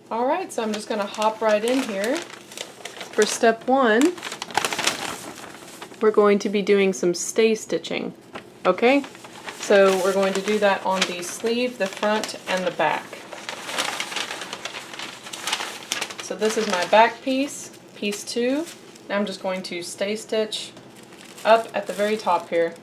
Alright, so I'm just going to hop right in here. For step 1, we're going to be doing some stay stitching. Okay? So we're going to do that on the sleeve, the front, and the back. So this is my back piece, piece 2. Now I'm just going to stay stitch up at the very top here.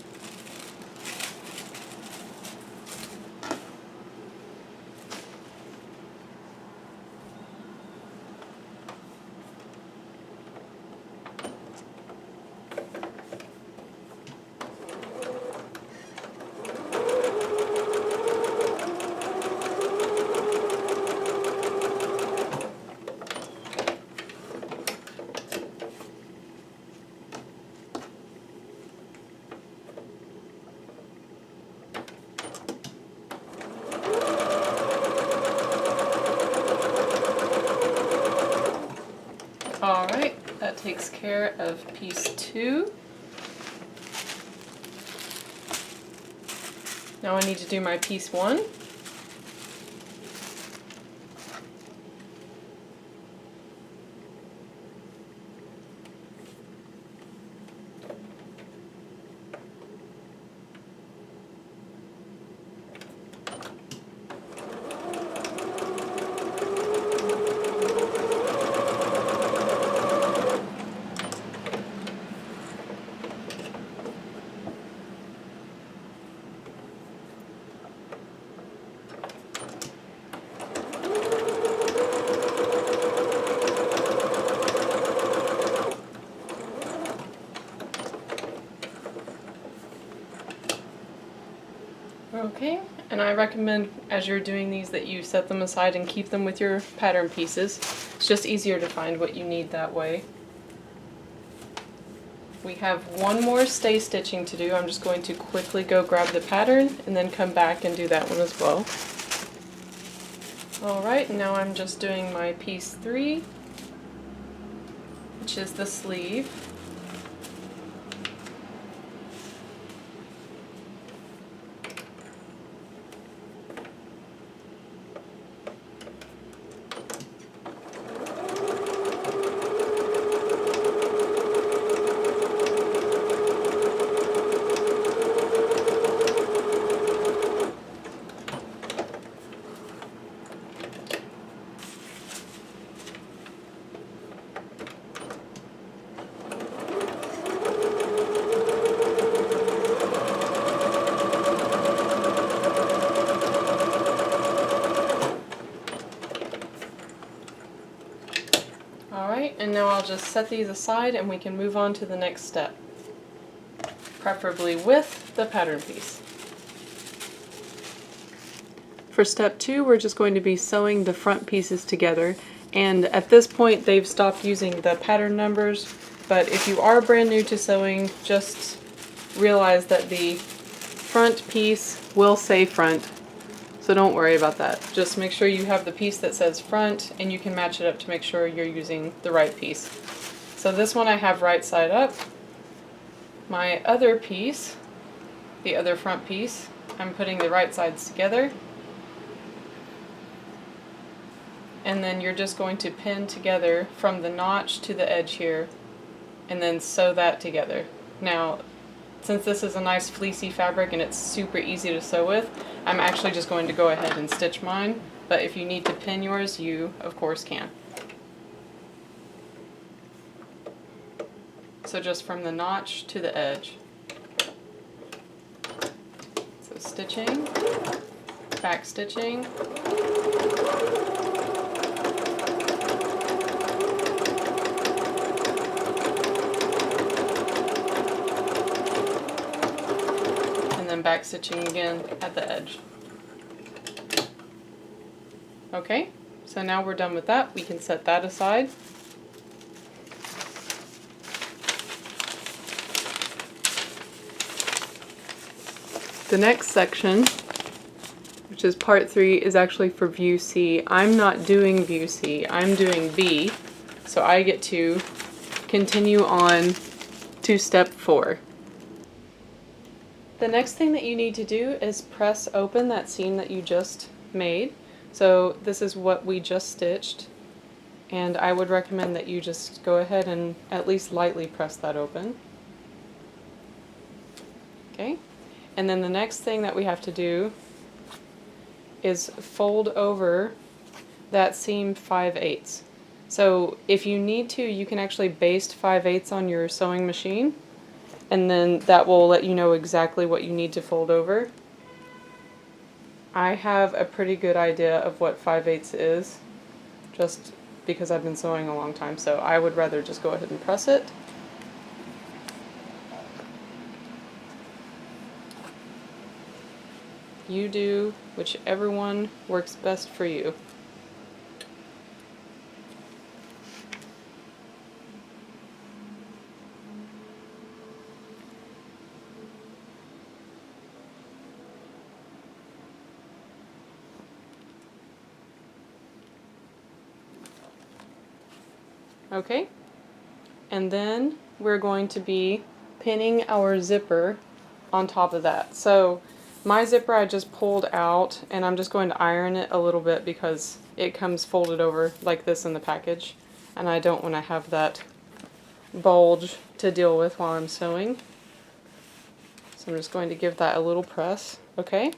Alright, that takes care of piece 2. Now I need to do my piece 1. Okay, and I recommend as you're doing these that you set them aside and keep them with your pattern pieces. It's just easier to find what you need that way. We have one more stay stitching to do. I'm just going to quickly go grab the pattern and then come back and do that one as well. Alright, now I'm just doing my piece 3, which is the sleeve. Alright, and now I'll just set these aside and we can move on to the next step, preferably with the pattern piece. For step 2, we're just going to be sewing the front pieces together, and at this point they've stopped using the pattern numbers, but if you are brand new to sewing, just realize that the front piece will say front. So don't worry about that. Just make sure you have the piece that says front and you can match it up to make sure you're using the right piece. So this one I have right side up. My other piece, the other front piece, I'm putting the right sides together. And then you're just going to pin together from the notch to the edge here and then sew that together. Now, since this is a nice fleecy fabric and it's super easy to sew with, I'm actually just going to go ahead and stitch mine, but if you need to pin yours, you of course can. So just from the notch to the edge. So stitching, back stitching, back stitching again at the edge. Okay, so now we're done with that. We can set that aside. The next section, which is part 3, is actually for view C. I'm not doing view C, I'm doing B, so I get to continue on to step 4. The next thing that you need to do is press open that seam that you just made. So this is what we just stitched, and I would recommend that you just go ahead and at least lightly press that open. Okay, and then the next thing that we have to do is fold over that seam 5/8. So if you need to, you can actually baste 5/8 on your sewing machine, and then that will let you know exactly what you need to fold over. I have a pretty good idea of what 5/8 is, just because I've been sewing a long time, so I would rather just go ahead and press it. You do whichever one works best for you. Okay, and then we're going to be pinning our zipper on top of that. So my zipper I just pulled out, and I'm just going to iron it a little bit because it comes folded over like this in the package, and I don't want to have that bulge to deal with while I'm sewing. So I'm just going to give that a little press. Okay.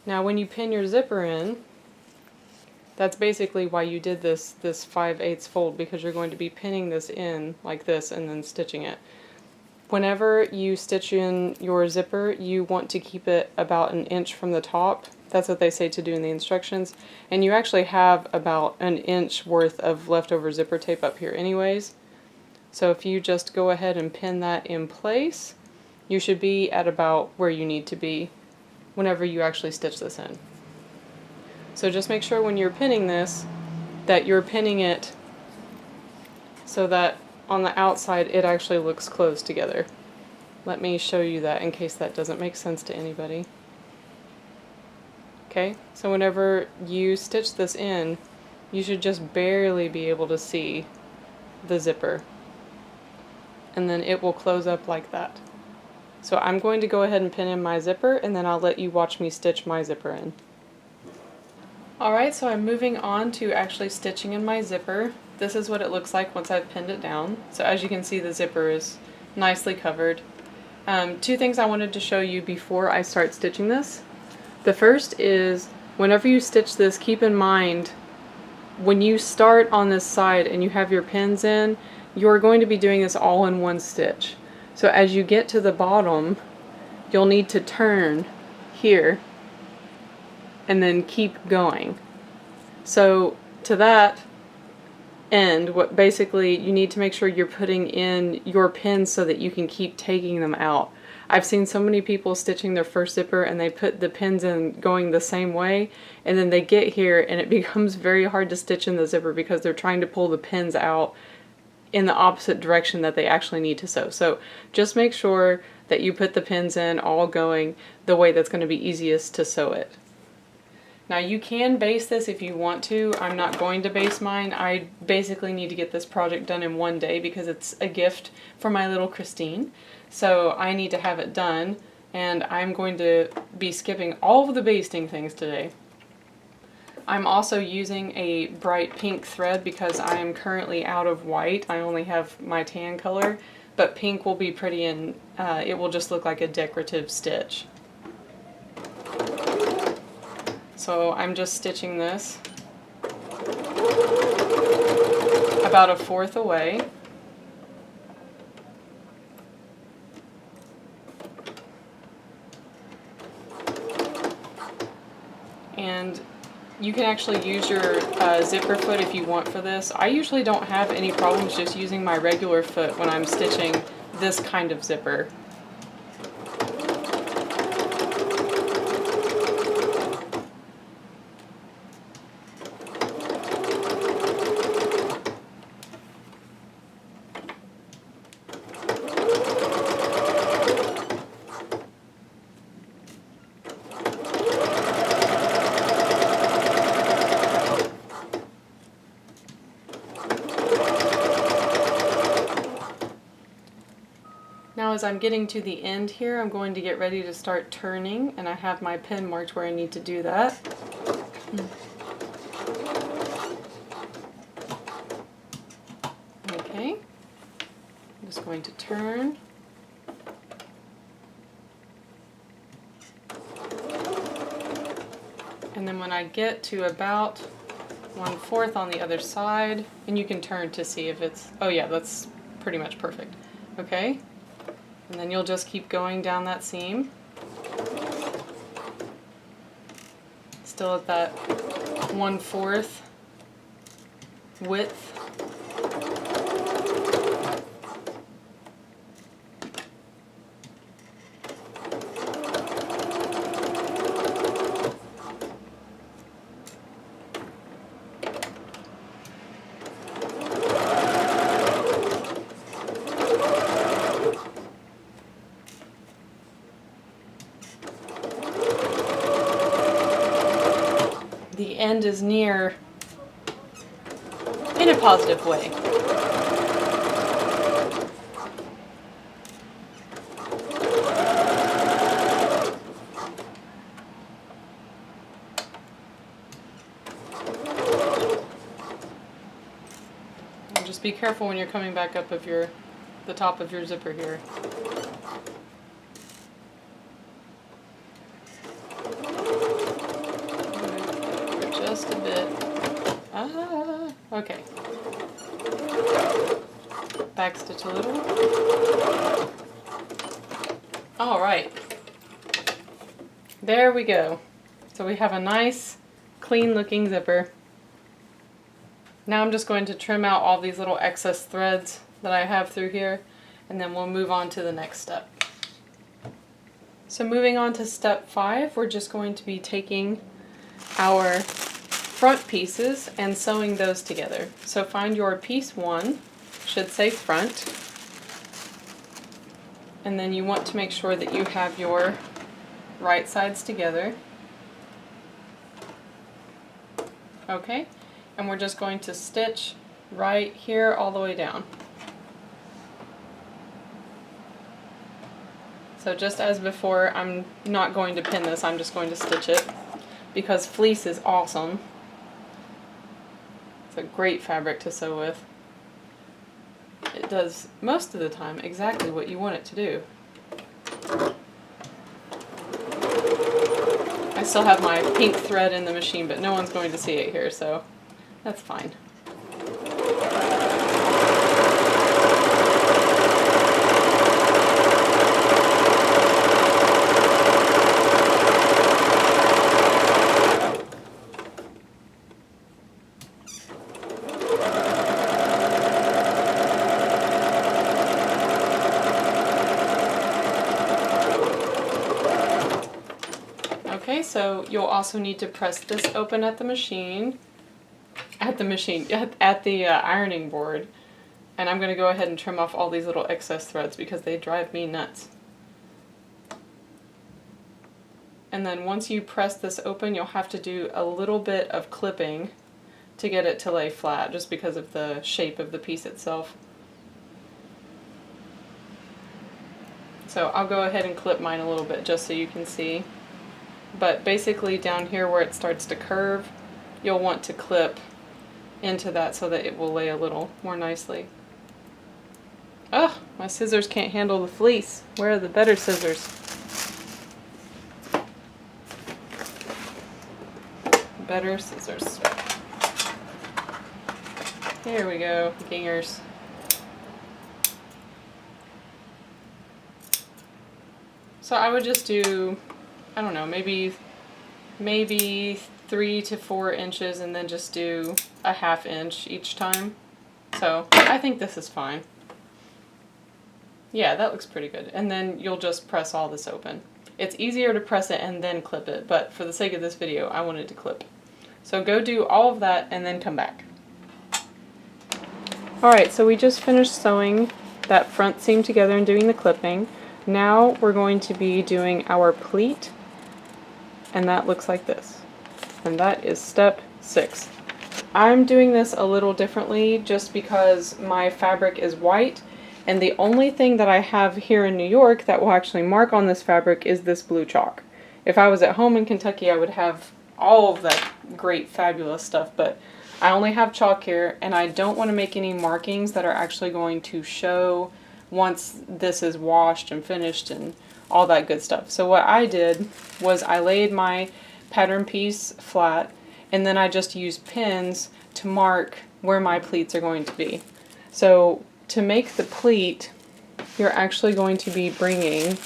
Now when you pin your zipper in, that's basically why you did this 5/8 fold, because you're going to be pinning this in like this and then stitching it. Whenever you stitch in your zipper, you want to keep it about 1 inch from the top. That's what they say to do in the instructions. And you actually have about 1 inch worth of leftover zipper tape up here anyways. So if you just go ahead and pin that in place, you should be at about where you need to be whenever you actually stitch this in. So just make sure when you're pinning this that you're pinning it so that on the outside it actually looks close together. Let me show you that in case that doesn't make sense to anybody. Okay, so whenever you stitch this in, you should just barely be able to see the zipper, and then it will close up like that. So I'm going to go ahead and pin in my zipper, and then I'll let you watch me stitch my zipper in. Alright, so I'm moving on to actually stitching in my zipper. This is what it looks like once I've pinned it down. So as you can see, the zipper is nicely covered. Two things I wanted to show you before I start stitching this. The first is, whenever you stitch this, keep in mind when you start on this side and you have your pins in, you're going to be doing this all in one stitch. So as you get to the bottom, you'll need to turn here and then keep going. So to that end, what basically you need to make sure you're putting in your pins so that you can keep taking them out. I've seen so many people stitching their first zipper and they put the pins in going the same way, and then they get here and it becomes very hard to stitch in the zipper because they're trying to pull the pins out in the opposite direction that they actually need to sew. So just make sure that you put the pins in all going the way that's going to be easiest to sew it. Now you can baste this if you want to. I'm not going to baste mine. I basically need to get this project done in one day because it's a gift for my little Christine. So I need to have it done, and I'm going to be skipping all of the basting things today. I'm also using a bright pink thread because I am currently out of white. I only have my tan color, but pink will be pretty, and it will just look like a decorative stitch. So I'm just stitching this about 1/4 away. And you can actually use your zipper foot if you want for this. I usually don't have any problems just using my regular foot when I'm stitching this kind of zipper. Now as I'm getting to the end here, I'm going to get ready to start turning, and I have my pin marked where I need to do that. Okay, I'm just going to turn. And then when I get to about 1/4 on the other side, and you can turn to see if it's, oh yeah, that's pretty much perfect. Okay, and then you'll just keep going down that seam. Still at that 1/4 width. The end is near in a positive way. And just be careful when you're coming back up of the top of your zipper here. Just a bit. Okay. Backstitch a little. Alright. There we go. So we have a nice, clean looking zipper. Now I'm just going to trim out all these little excess threads that I have through here, and then we'll move on to the next step. So moving on to step 5, we're just going to be taking our front pieces and sewing those together. So find your piece 1, should say front, and then you want to make sure that you have your right sides together. Okay, and we're just going to stitch right here all the way down. So just as before, I'm not going to pin this, I'm just going to stitch it because fleece is awesome. It's a great fabric to sew with. It does most of the time exactly what you want it to do. I still have my pink thread in the machine, but no one's going to see it here, so that's fine. Okay, so you'll also need to press this open at the machine, at the ironing board. And I'm going to go ahead and trim off all these little excess threads because they drive me nuts. And then once you press this open, you'll have to do a little bit of clipping to get it to lay flat, just because of the shape of the piece itself. So I'll go ahead and clip mine a little bit just so you can see. But basically down here where it starts to curve, you'll want to clip into that so that it will lay a little more nicely. Ugh, my scissors can't handle the fleece. Where are the better scissors? Better scissors. Here we go, gingers. So I would just do, I don't know, maybe 3 to 4 inches and then just do a 1/2 inch each time. So I think this is fine. Yeah, that looks pretty good. And then you'll just press all this open. It's easier to press it and then clip it, but for the sake of this video, I wanted to clip. So go do all of that and then come back. Alright, so we just finished sewing that front seam together and doing the clipping. Now we're going to be doing our pleat, and that looks like this. And that is step 6. I'm doing this a little differently just because my fabric is white And the only thing that I have here in New York that will actually mark on this fabric is this blue chalk. If I was at home in Kentucky, I would have all of that great, fabulous stuff, but I only have chalk here, and I don't want to make any markings that are actually going to show once this is washed and finished and all that good stuff. So what I did was I laid my pattern piece flat, and then I just used pins to mark where my pleats are going to be. So to make the pleat, you're actually going to be bringing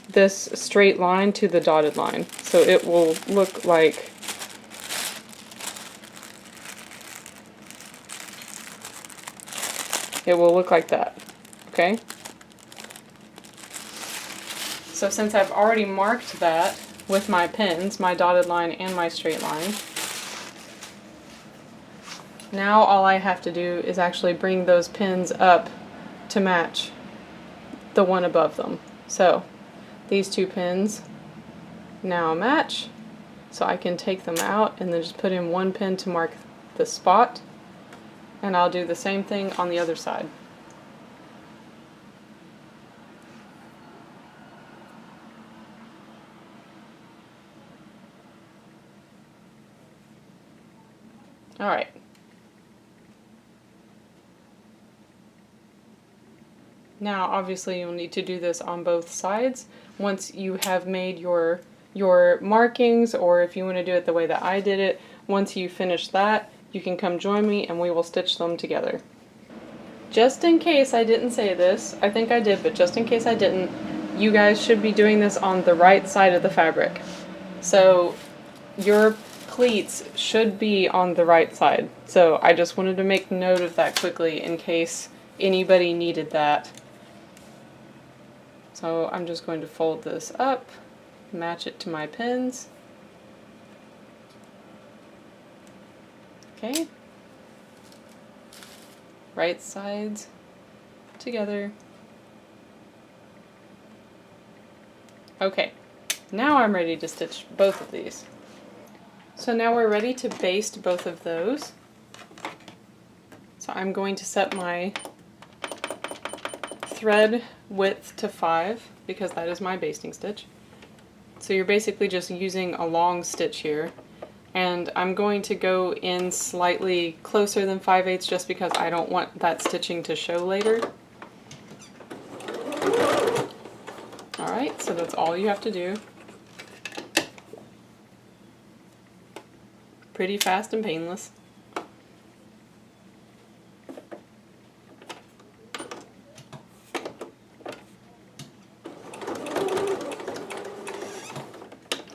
this straight line to the dotted line. So it will look like that, okay? So since I've already marked that with my pins, my dotted line and my straight line, now all I have to do is actually bring those pins up to match the one above them. So these two pins now match, so I can take them out and then just put in one pin to mark the spot, and I'll do the same thing on the other side. Alright. Now obviously you'll need to do this on both sides. Once you have made your markings, or if you want to do it the way that I did it, once you finish that, you can come join me and we will stitch them together. Just in case I didn't say this, I think I did, but just in case I didn't, you guys should be doing this on the right side of the fabric. So your pleats should be on the right side. So I just wanted to make note of that quickly in case anybody needed that. So I'm just going to fold this up, match it to my pins. Okay. Right sides together. Okay, now I'm ready to stitch both of these. So now we're ready to baste both of those. So I'm going to set my thread width to 5 because that is my basting stitch. So you're basically just using a long stitch here. And I'm going to go in slightly closer than 5/8 just because I don't want that stitching to show later. Alright, so that's all you have to do. Pretty fast and painless.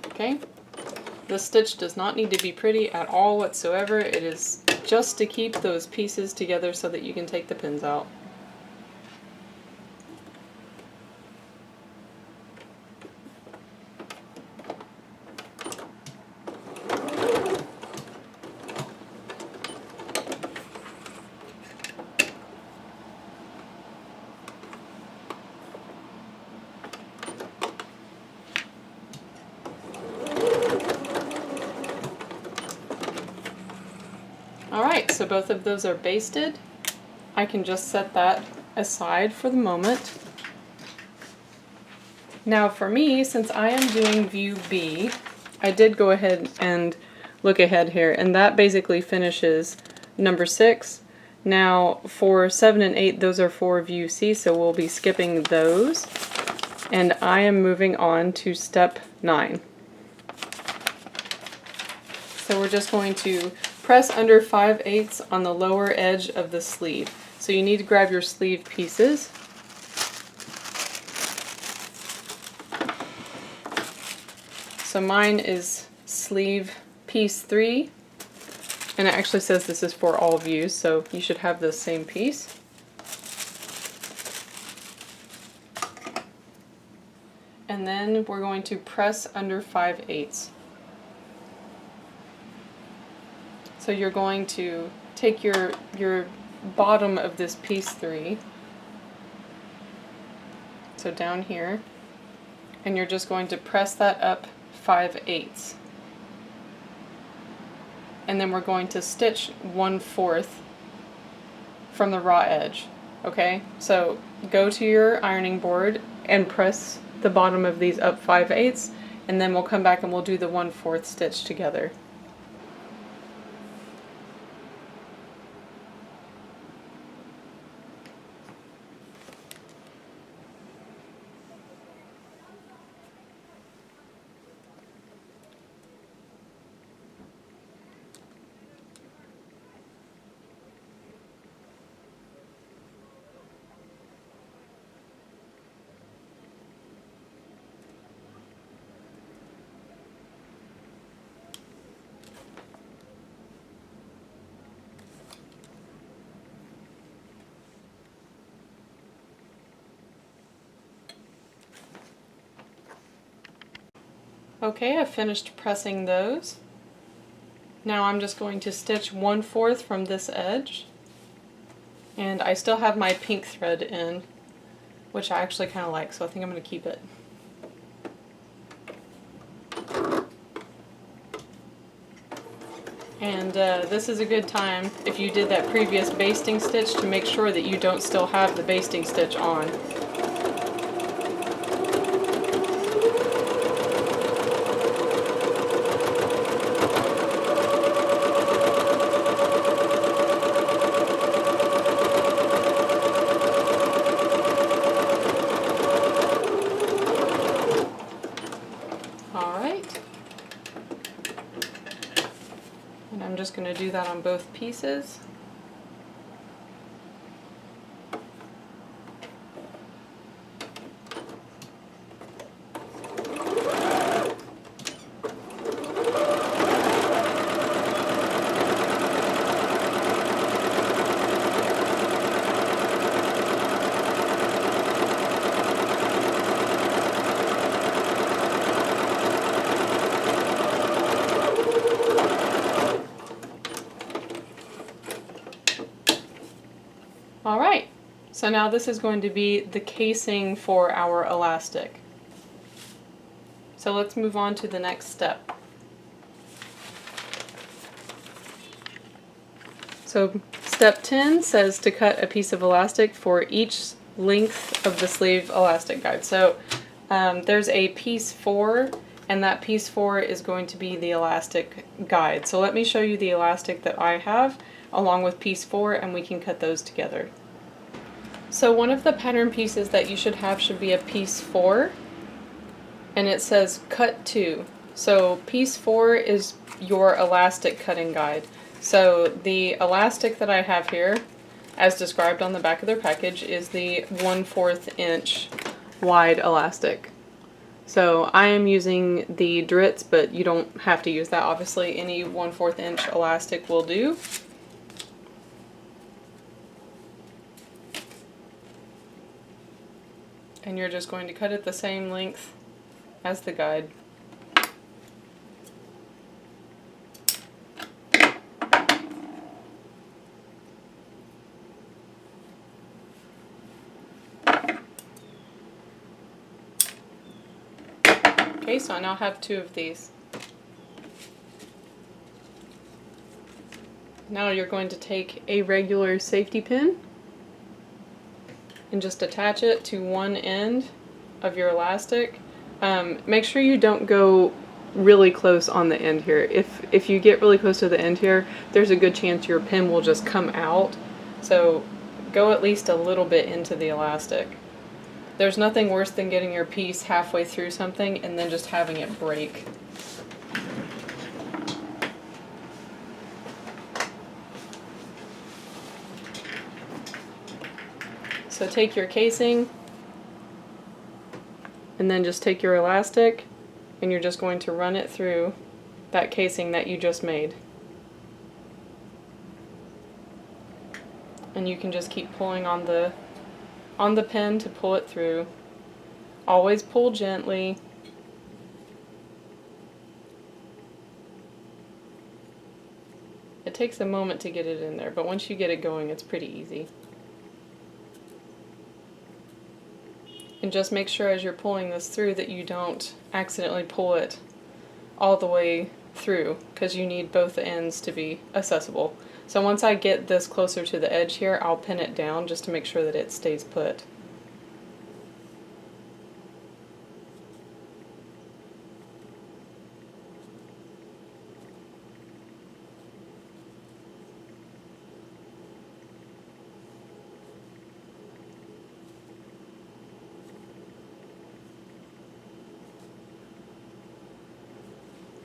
Okay, this stitch does not need to be pretty at all whatsoever. It is just to keep those pieces together so that you can take the pins out. Alright, so both of those are basted. I can just set that aside for the moment. Now for me, since I am doing view B, I did go ahead and look ahead here, and that basically finishes number 6. Now for 7 and 8, those are for view C, so we'll be skipping those. And I am moving on to step 9. So we're just going to press under 5/8 on the lower edge of the sleeve. So you need to grab your sleeve pieces. So mine is sleeve piece 3, and it actually says this is for all views, so you should have the same piece. And then we're going to press under 5/8. So you're going to take your bottom of this piece 3, so down here, and you're just going to press that up 5/8. And then we're going to stitch 1/4 from the raw edge. Okay, so go to your ironing board and press the bottom of these up 5/8, and then we'll come back and we'll do the 1/4 stitch together. Okay, I've finished pressing those. Now I'm just going to stitch 1/4 from this edge, and I still have my pink thread in, which I actually kind of like, so I think I'm going to keep it. And this is a good time, if you did that previous basting stitch, to make sure that you don't still have the basting stitch on. I'm just going to do that on both pieces. Alright, so now this is going to be the casing for our elastic. So let's move on to the next step. So step 10 says to cut a piece of elastic for each length of the sleeve elastic guide. So there's a piece 4, and that piece 4 is going to be the elastic guide. So let me show you the elastic that I have along with piece 4, and we can cut those together. So one of the pattern pieces that you should have should be a piece 4, and it says cut 2. So piece 4 is your elastic cutting guide. So the elastic that I have here, as described on the back of their package, is the 1/4 inch wide elastic. So I am using the Dritz, but you don't have to use that. Obviously any 1/4 inch elastic will do. And you're just going to cut it the same length as the guide. Okay, so I now have 2 of these. Now you're going to take a regular safety pin and just attach it to one end of your elastic. Make sure you don't go really close on the end here. If you get really close to the end here, there's a good chance your pin will just come out. So go at least a little bit into the elastic. There's nothing worse than getting your piece halfway through something and then just having it break. So take your casing and then just take your elastic and you're just going to run it through that casing that you just made. And you can just keep pulling on the pin to pull it through. Always pull gently. It takes a moment to get it in there, but once you get it going, it's pretty easy. And just make sure as you're pulling this through that you don't accidentally pull it all the way through, because you need both ends to be accessible. So once I get this closer to the edge here, I'll pin it down just to make sure that it stays put.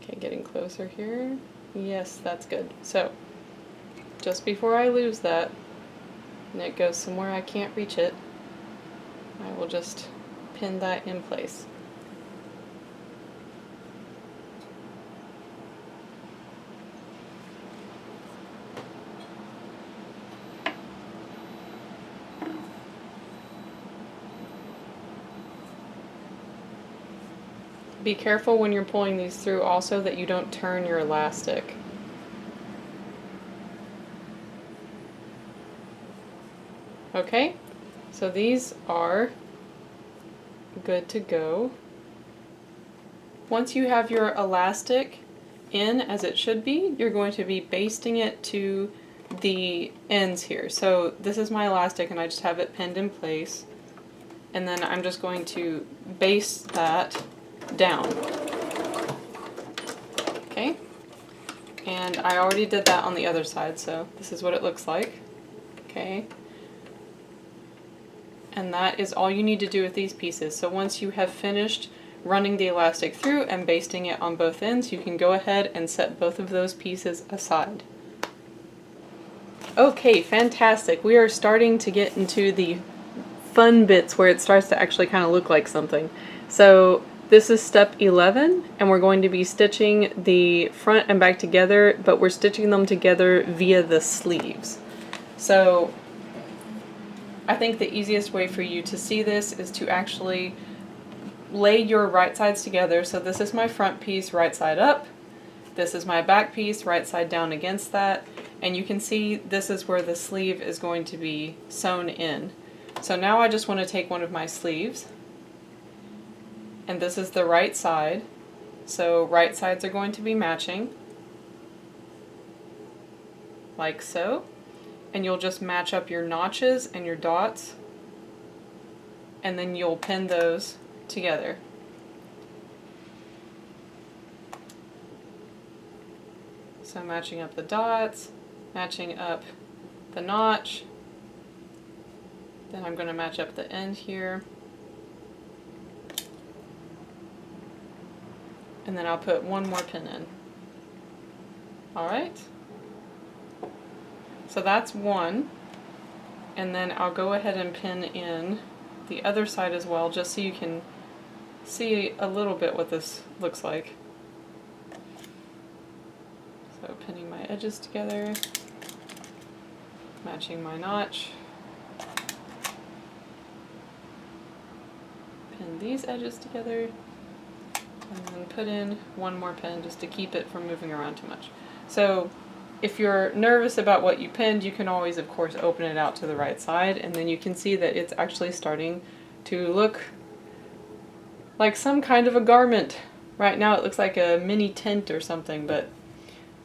Okay, getting closer here. Yes, that's good. So, just before I lose that, and it goes somewhere I can't reach it, I will just pin that in place. Be careful when you're pulling these through also that you don't turn your elastic. Okay, so these are good to go. Once you have your elastic in as it should be, you're going to be basting it to the ends here. So this is my elastic and I just have it pinned in place. And then I'm just going to baste that down. Okay, and I already did that on the other side, so this is what it looks like. Okay, and that is all you need to do with these pieces. So once you have finished running the elastic through and basting it on both ends, you can go ahead and set both of those pieces aside. Okay, fantastic. We are starting to get into the fun bits where it starts to actually kind of look like something. So this is step 11, and we're going to be stitching the front and back together, but we're stitching them together via the sleeves. So I think the easiest way for you to see this is to actually lay your right sides together. So this is my front piece, right side up. This is my back piece, right side down against that. And you can see this is where the sleeve is going to be sewn in. So now I just want to take one of my sleeves, and this is the right side. So right sides are going to be matching, like so. And you'll just match up your notches and your dots, and then you'll pin those together. So matching up the dots, matching up the notch, then I'm going to match up the end here, and then I'll put one more pin in. Alright, so that's one, and then I'll go ahead and pin in the other side as well, just so you can see a little bit what this looks like. So pinning my edges together, matching my notch, pin these edges together, and then put in one more pin just to keep it from moving around too much. So if you're nervous about what you pinned, you can always, of course, open it out to the right side, and then you can see that it's actually starting to look like some kind of a garment. Right now it looks like a mini tent or something, but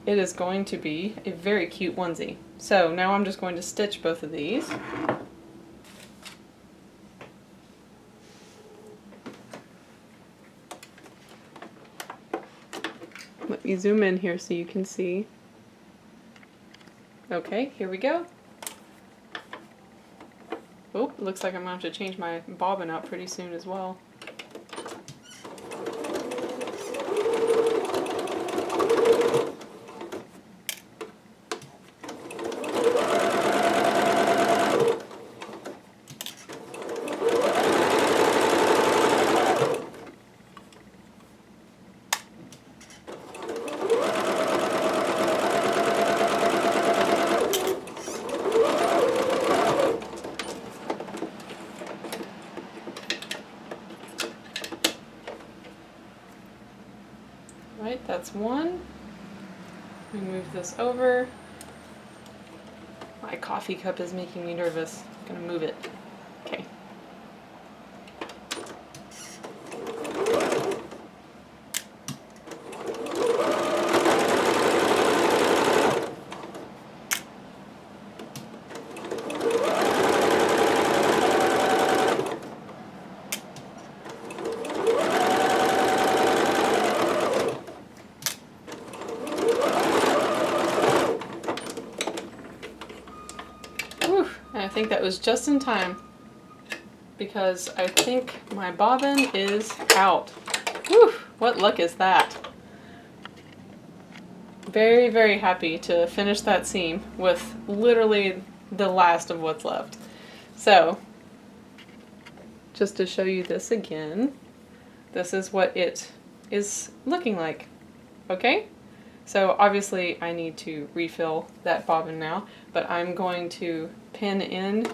it is going to be a very cute onesie. So now I'm just going to stitch both of these. Let me zoom in here so you can see. Okay, here we go. Oh, looks like I'm going to have to change my bobbin out pretty soon as well. Right, that's one. We move this over. My coffee cup is making me nervous. I'm gonna move it. Okay. think that was just in time because I think my bobbin is out. Whew, what luck is that? Very, very happy to finish that seam with literally the last of what's left. So, just to show you this again, this is what it is looking like. Okay? So obviously I need to refill that bobbin now, but I'm going to pin in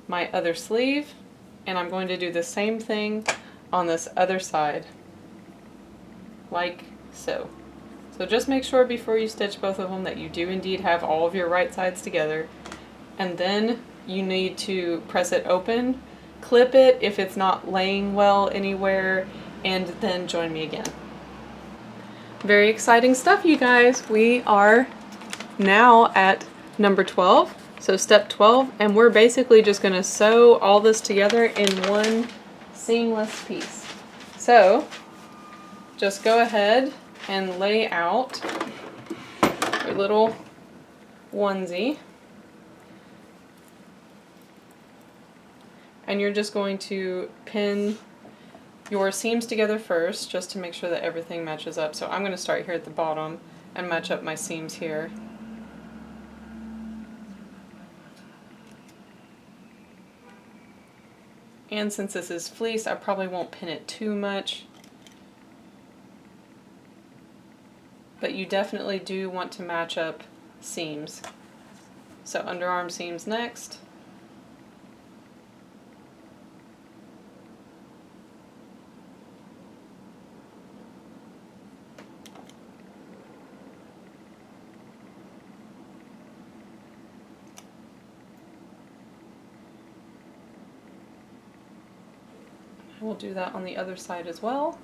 my other sleeve, and I'm going to do the same thing on this other side, like so. So just make sure before you stitch both of them that you do indeed have all of your right sides together, and then you need to press it open, clip it if it's not laying well anywhere, and then join me again. Very exciting stuff, you guys. We are now at number 12, so step 12, and we're basically just going to sew all this together in one seamless piece. So just go ahead and lay out your little onesie, and you're just going to pin your seams together first, just to make sure that everything matches up. So I'm going to start here at the bottom and match up my seams here. And since this is fleece, I probably won't pin it too much. But you definitely do want to match up seams. So underarm seams next. We'll do that on the other side as well.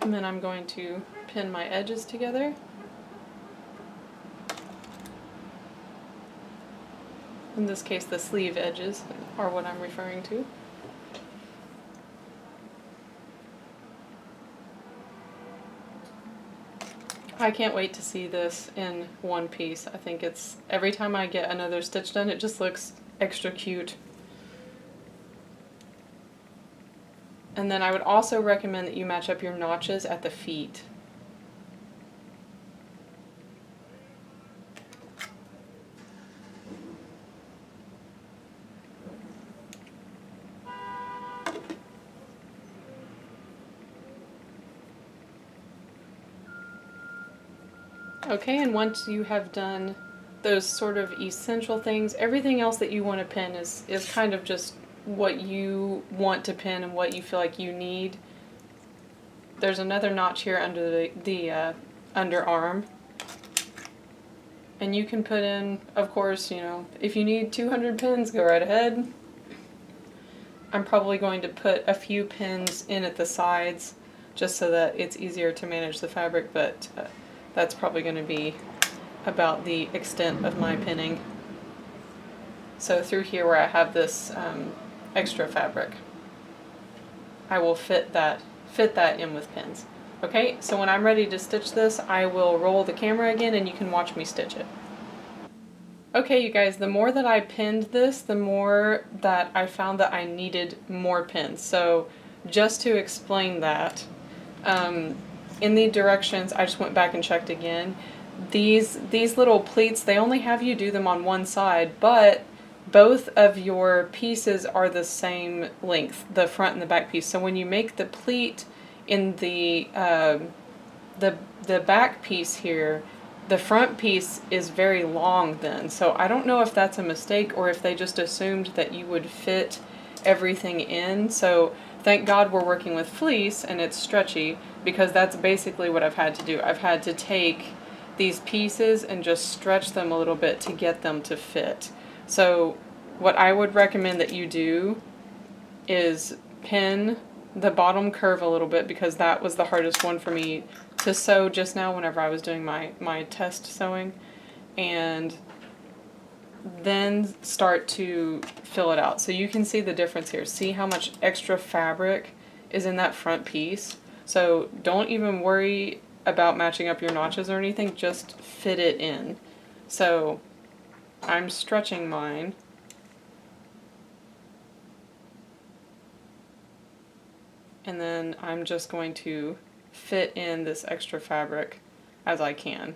And then I'm going to pin my edges together. In this case, the sleeve edges are what I'm referring to. I can't wait to see this in one piece. I think it's, every time I get another stitch done, it just looks extra cute. And then I would also recommend that you match up your notches at the feet. Okay, and once you have done those sort of essential things, everything else that you want to pin is kind of just what you want to pin and what you feel like you need. There's another notch here under the underarm. And you can put in, of course, you know, if you need 200 pins, go right ahead. I'm probably going to put a few pins in at the sides just so that it's easier to manage the fabric, but that's probably going to be about the extent of my pinning. So through here where I have this extra fabric, I will fit that in with pins. Okay, so when I'm ready to stitch this, I will roll the camera again and you can watch me stitch it. Okay, you guys, the more that I pinned this, the more that I found that I needed more pins. So just to explain that, in the directions, I just went back and checked again. These little pleats, they only have you do them on one side, but both of your pieces are the same length, the front and the back piece. So when you make the pleat in the back piece here, the front piece is very long then. So I don't know if that's a mistake or if they just assumed that you would fit everything in. So thank God we're working with fleece and it's stretchy, because that's basically what I've had to do. I've had to take these pieces and just stretch them a little bit to get them to fit. So what I would recommend that you do is pin the bottom curve a little bit, because that was the hardest one for me to sew just now whenever I was doing my test sewing. and then start to fill it out. So you can see the difference here. See how much extra fabric is in that front piece? So don't even worry about matching up your notches or anything, just fit it in. So I'm stretching mine. And then I'm just going to fit in this extra fabric as I can.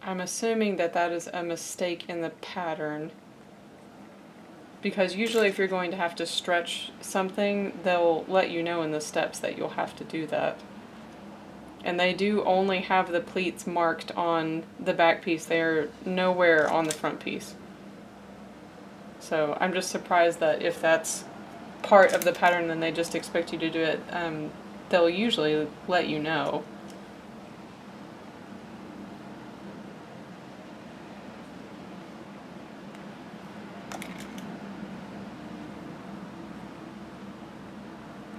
I'm assuming that that is a mistake in the pattern, because usually if you're going to have to stretch something, they'll let you know in the steps that you'll have to do that. And they do only have the pleats marked on the back piece. They're nowhere on the front piece. So I'm just surprised that if that's part of the pattern, then they just expect you to do it. They'll usually let you know.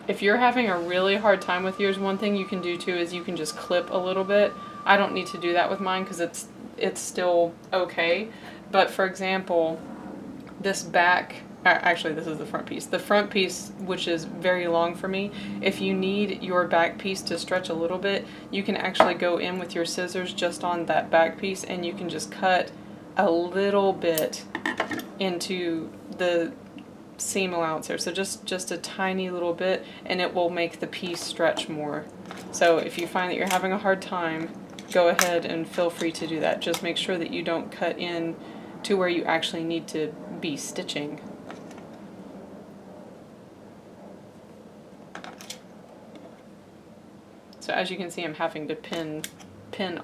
If you're having a really hard time with yours, one thing you can do too is you can just clip a little bit. I don't need to do that with mine because it's still okay. But for example, this back, actually this is the front piece. The front piece, which is very long for me, if you need your back piece to stretch a little bit, you can actually go in with your scissors just on that back piece and you can just cut a little bit into the seam allowance here. So just a tiny little bit, and it will make the piece stretch more. So if you find that you're having a hard time, go ahead and feel free to do that. Just make sure that you don't cut in to where you actually need to be stitching. So as you can see, I'm having to pin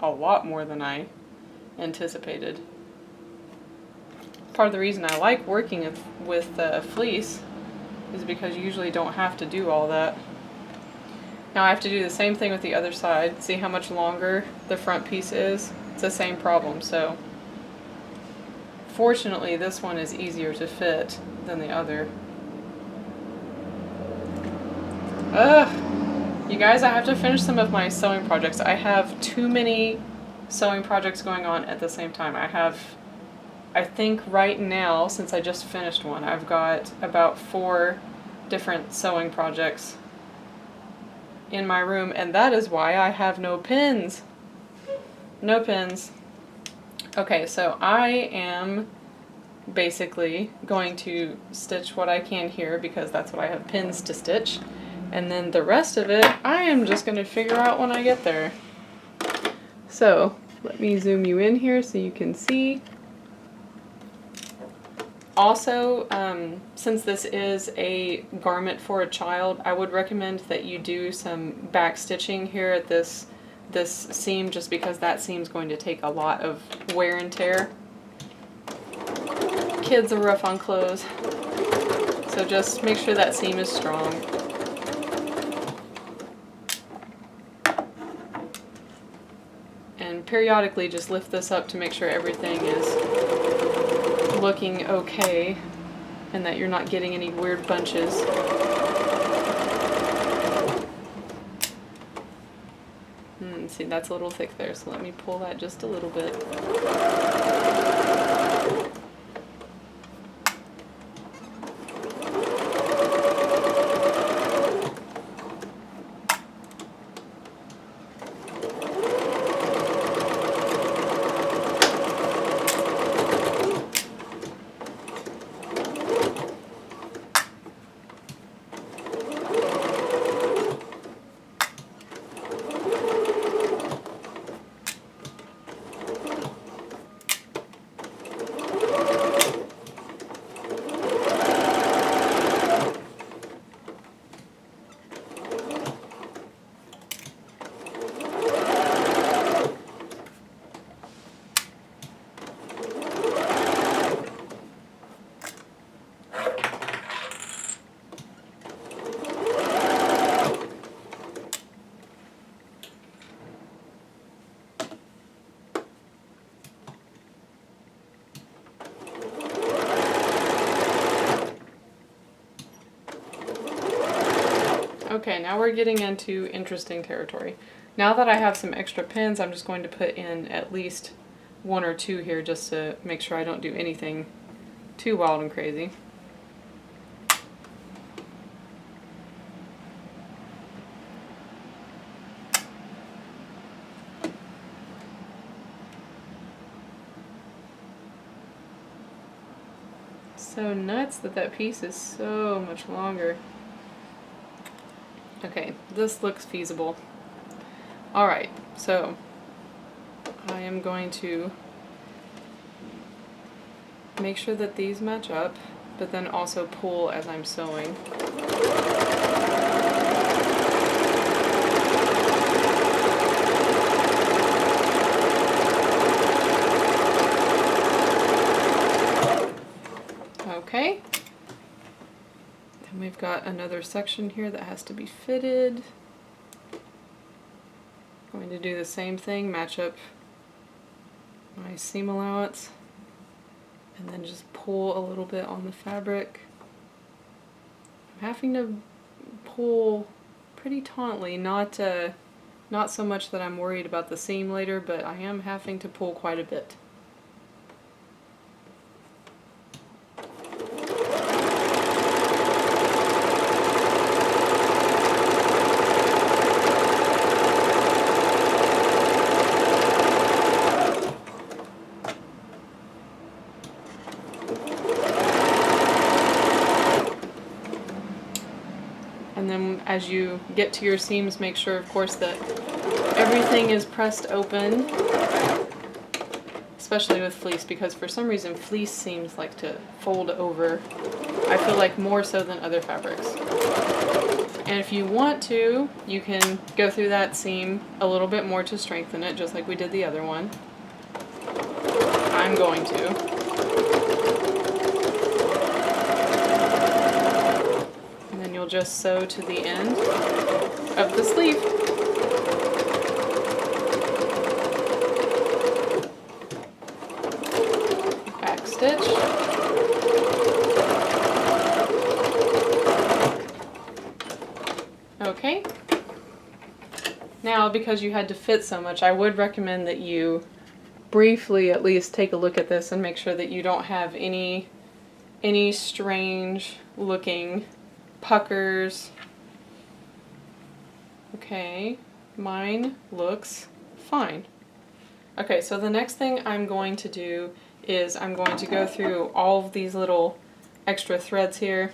a lot more than I anticipated. Part of the reason I like working with fleece is because you usually don't have to do all that. Now I have to do the same thing with the other side. See how much longer the front piece is? It's the same problem. So fortunately this one is easier to fit than the other. You guys, I have to finish some of my sewing projects. I have too many sewing projects going on at the same time. I think right now, since I just finished one, I've got about 4 different sewing projects in my room, and that is why I have no pins. No pins. Okay, so I am basically going to stitch what I can here because that's what I have pins to stitch, and then the rest of it I am just going to figure out when I get there. So let me zoom you in here so you can see. Also, since this is a garment for a child, I would recommend that you do some back stitching here at this seam, just because that seam is going to take a lot of wear and tear. Kids are rough on clothes, so just make sure that seam is strong. And periodically just lift this up to make sure everything is looking okay and that you're not getting any weird bunches. See, that's a little thick there, so let me pull that just a little bit. Okay, now we're getting into interesting territory. Now that I have some extra pins, I'm just going to put in at least 1 or 2 here just to make sure I don't do anything too wild and crazy. So nuts that that piece is so much longer. Okay, this looks feasible. Alright, so I am going to make sure that these match up, but then also pull as I'm sewing. Okay. Then we've got another section here that has to be fitted. Going to do the same thing, match up my seam allowance, and then just pull a little bit on the fabric. I'm having to pull pretty tautly, not so much that I'm worried about the seam later, but I am having to pull quite a bit. And then as you get to your seams, make sure, of course, that everything is pressed open, especially with fleece, because for some reason fleece seems like to fold over, I feel like more so than other fabrics. And if you want to, you can go through that seam a little bit more to strengthen it, just like we did the other one. I'm going to. You'll just sew to the end of the sleeve. Back stitch. Okay. Now, because you had to fit so much, I would recommend that you briefly at least take a look at this and make sure that you don't have any strange looking puckers. Okay, mine looks fine. Okay, so the next thing I'm going to do is I'm going to go through all of these little extra threads here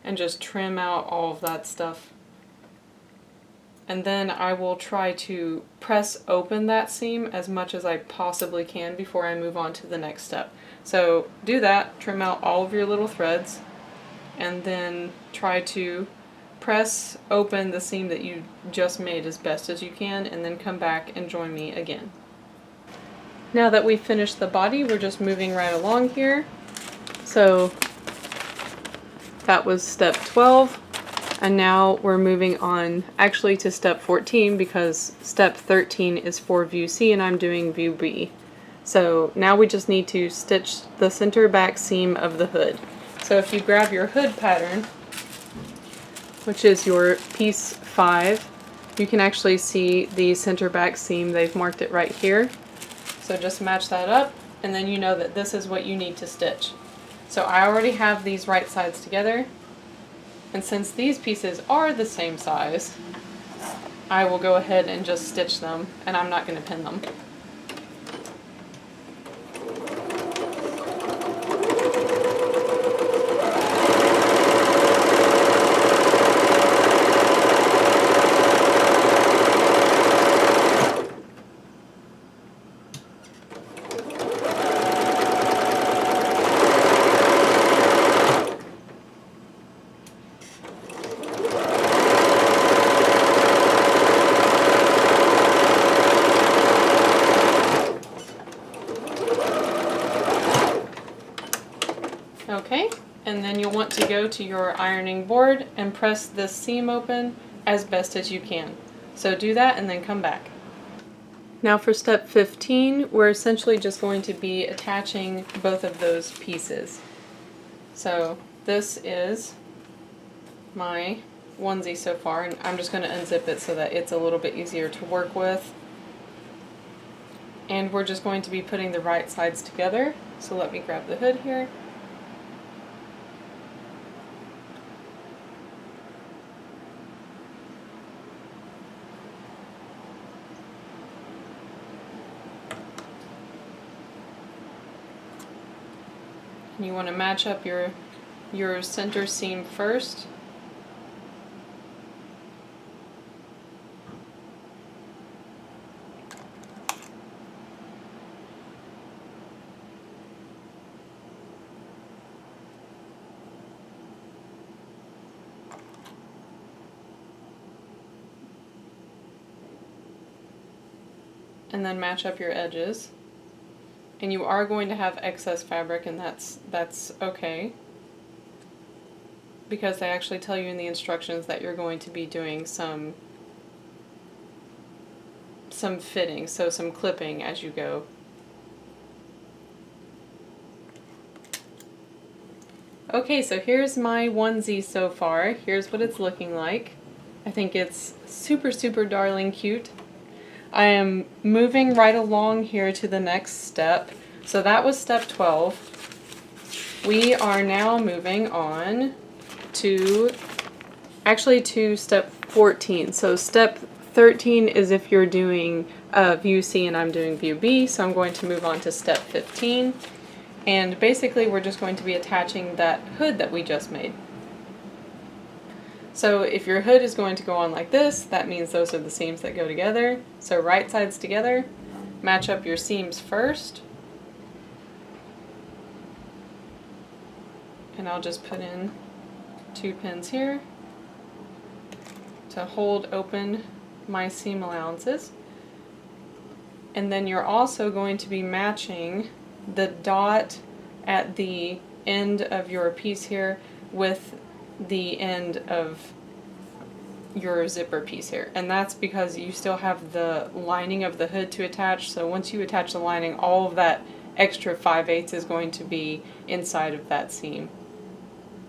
and just trim out all of that stuff. And then I will try to press open that seam as much as I possibly can before I move on to the next step. So do that, trim out all of your little threads, and then try to press open the seam that you just made as best as you can, and then come back and join me again. Now that we've finished the body, we're just moving right along here. So that was step 12, and now we're moving on actually to step 14, because step 13 is for view C and I'm doing view B. So now we just need to stitch the center back seam of the hood. So if you grab your hood pattern, which is your piece 5, you can actually see the center back seam. They've marked it right here. So just match that up, and then you know that this is what you need to stitch. So I already have these right sides together, and since these pieces are the same size, I will go ahead and just stitch them, and I'm not going to pin them. Okay, and then you'll want to go to your ironing board and press this seam open as best as you can. So do that and then come back. Now for step 15, we're essentially just going to be attaching both of those pieces. So this is my onesie so far, and I'm just going to unzip it so that it's a little bit easier to work with. And we're just going to be putting the right sides together. So let me grab the hood here. And you want to match up your center seam first. And then match up your edges. And you are going to have excess fabric, and that's okay, because they actually tell you in the instructions that you're going to be doing some fitting, so some clipping as you go. Okay, so here's my onesie so far. Here's what it's looking like. I think it's super, super darling cute. I am moving right along here to the next step. So that was step 12. We are now moving on to step 14. So step 13 is if you're doing view C and I'm doing view B. So I'm going to move on to step 15. And basically we're just going to be attaching that hood that we just made. So if your hood is going to go on like this, that means those are the seams that go together. So right sides together, match up your seams first. And I'll just put in 2 pins here to hold open my seam allowances. And then you're also going to be matching the dot at the end of your piece here with the end of your zipper piece here, and that's because you still have the lining of the hood to attach. So once you attach the lining, all of that extra 5/8 is going to be inside of that seam.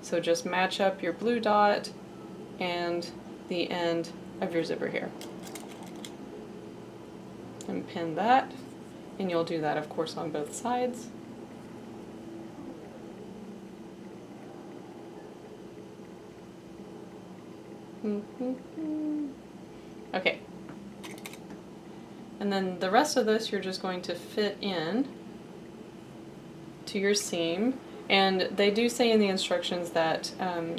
So just match up your blue dot and the end of your zipper here and pin that, and you'll do that of course on both sides. Okay, and then the rest of this you're just going to fit in to your seam, and they do say in the instructions that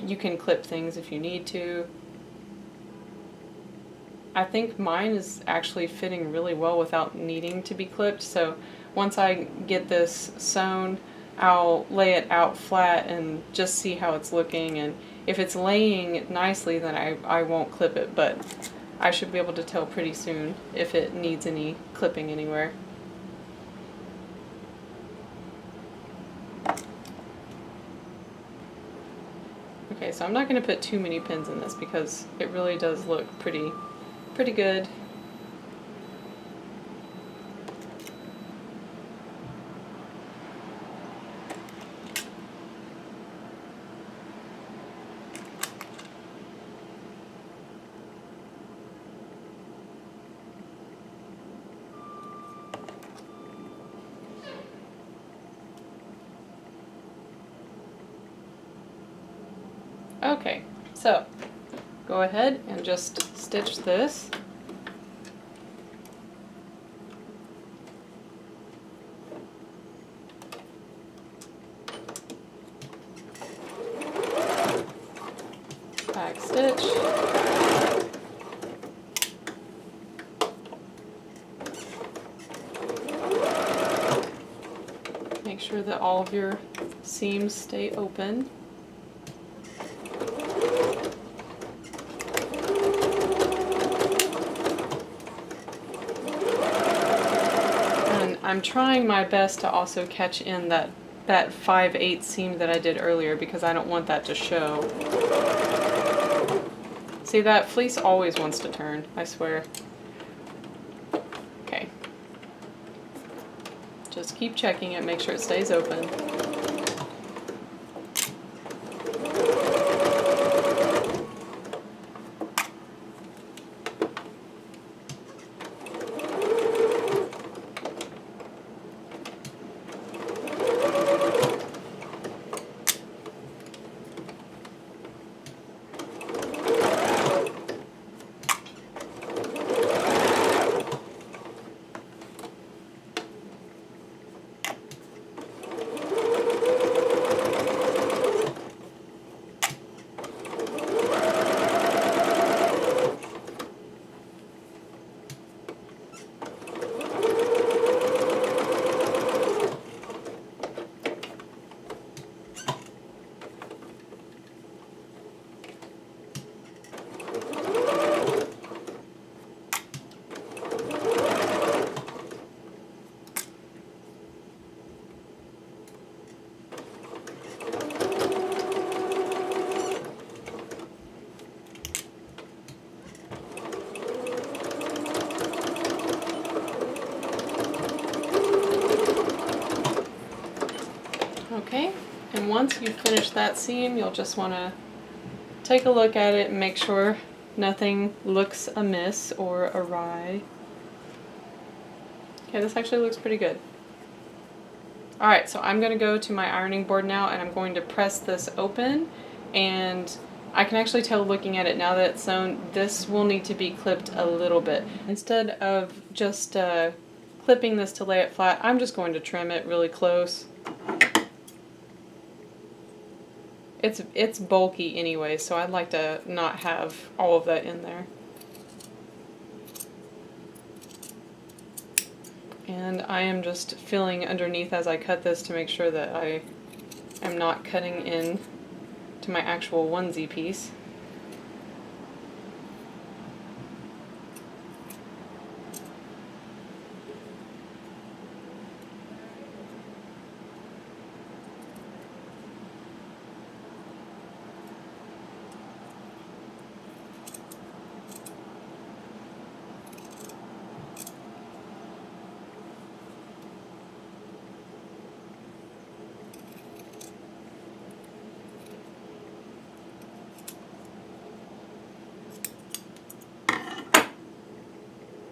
you can clip things if you need to. I think mine is actually fitting really well without needing to be clipped, so once I get this sewn, I'll lay it out flat and just see how it's looking, and if it's laying nicely then I won't clip it, but I should be able to tell pretty soon if it needs any clipping anywhere. Okay, so I'm not going to put too many pins in this because it really does look pretty good. Okay, so go ahead and just stitch this. Back stitch. Make sure that all of your seams stay open. I'm trying my best to also catch in that 5/8 seam that I did earlier because I don't want that to show. See, that fleece always wants to turn, I swear. Okay. Just keep checking it, make sure it stays open. Okay, and once you've finished that seam, you'll just want to take a look at it and make sure nothing looks amiss or awry. Okay, this actually looks pretty good. Alright, so I'm going to go to my ironing board now and I'm going to press this open, and I can actually tell looking at it now that it's sewn, this will need to be clipped a little bit. Instead of just clipping this to lay it flat, I'm just going to trim it really close. It's bulky anyway, so I'd like to not have all of that in there. And I am just feeling underneath as I cut this to make sure that I am not cutting in to my actual onesie piece.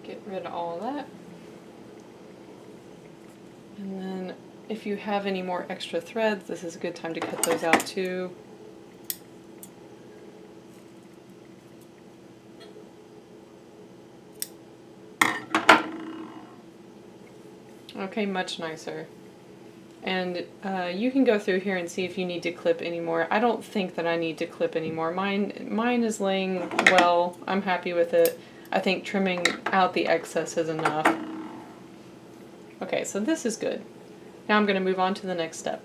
Get rid of all of that. And then if you have any more extra threads, this is a good time to cut those out too. Okay, much nicer. And you can go through here and see if you need to clip anymore. I don't think that I need to clip anymore. Mine is laying well. I'm happy with it. I think trimming out the excess is enough. Okay, so this is good. Now I'm going to move on to the next step.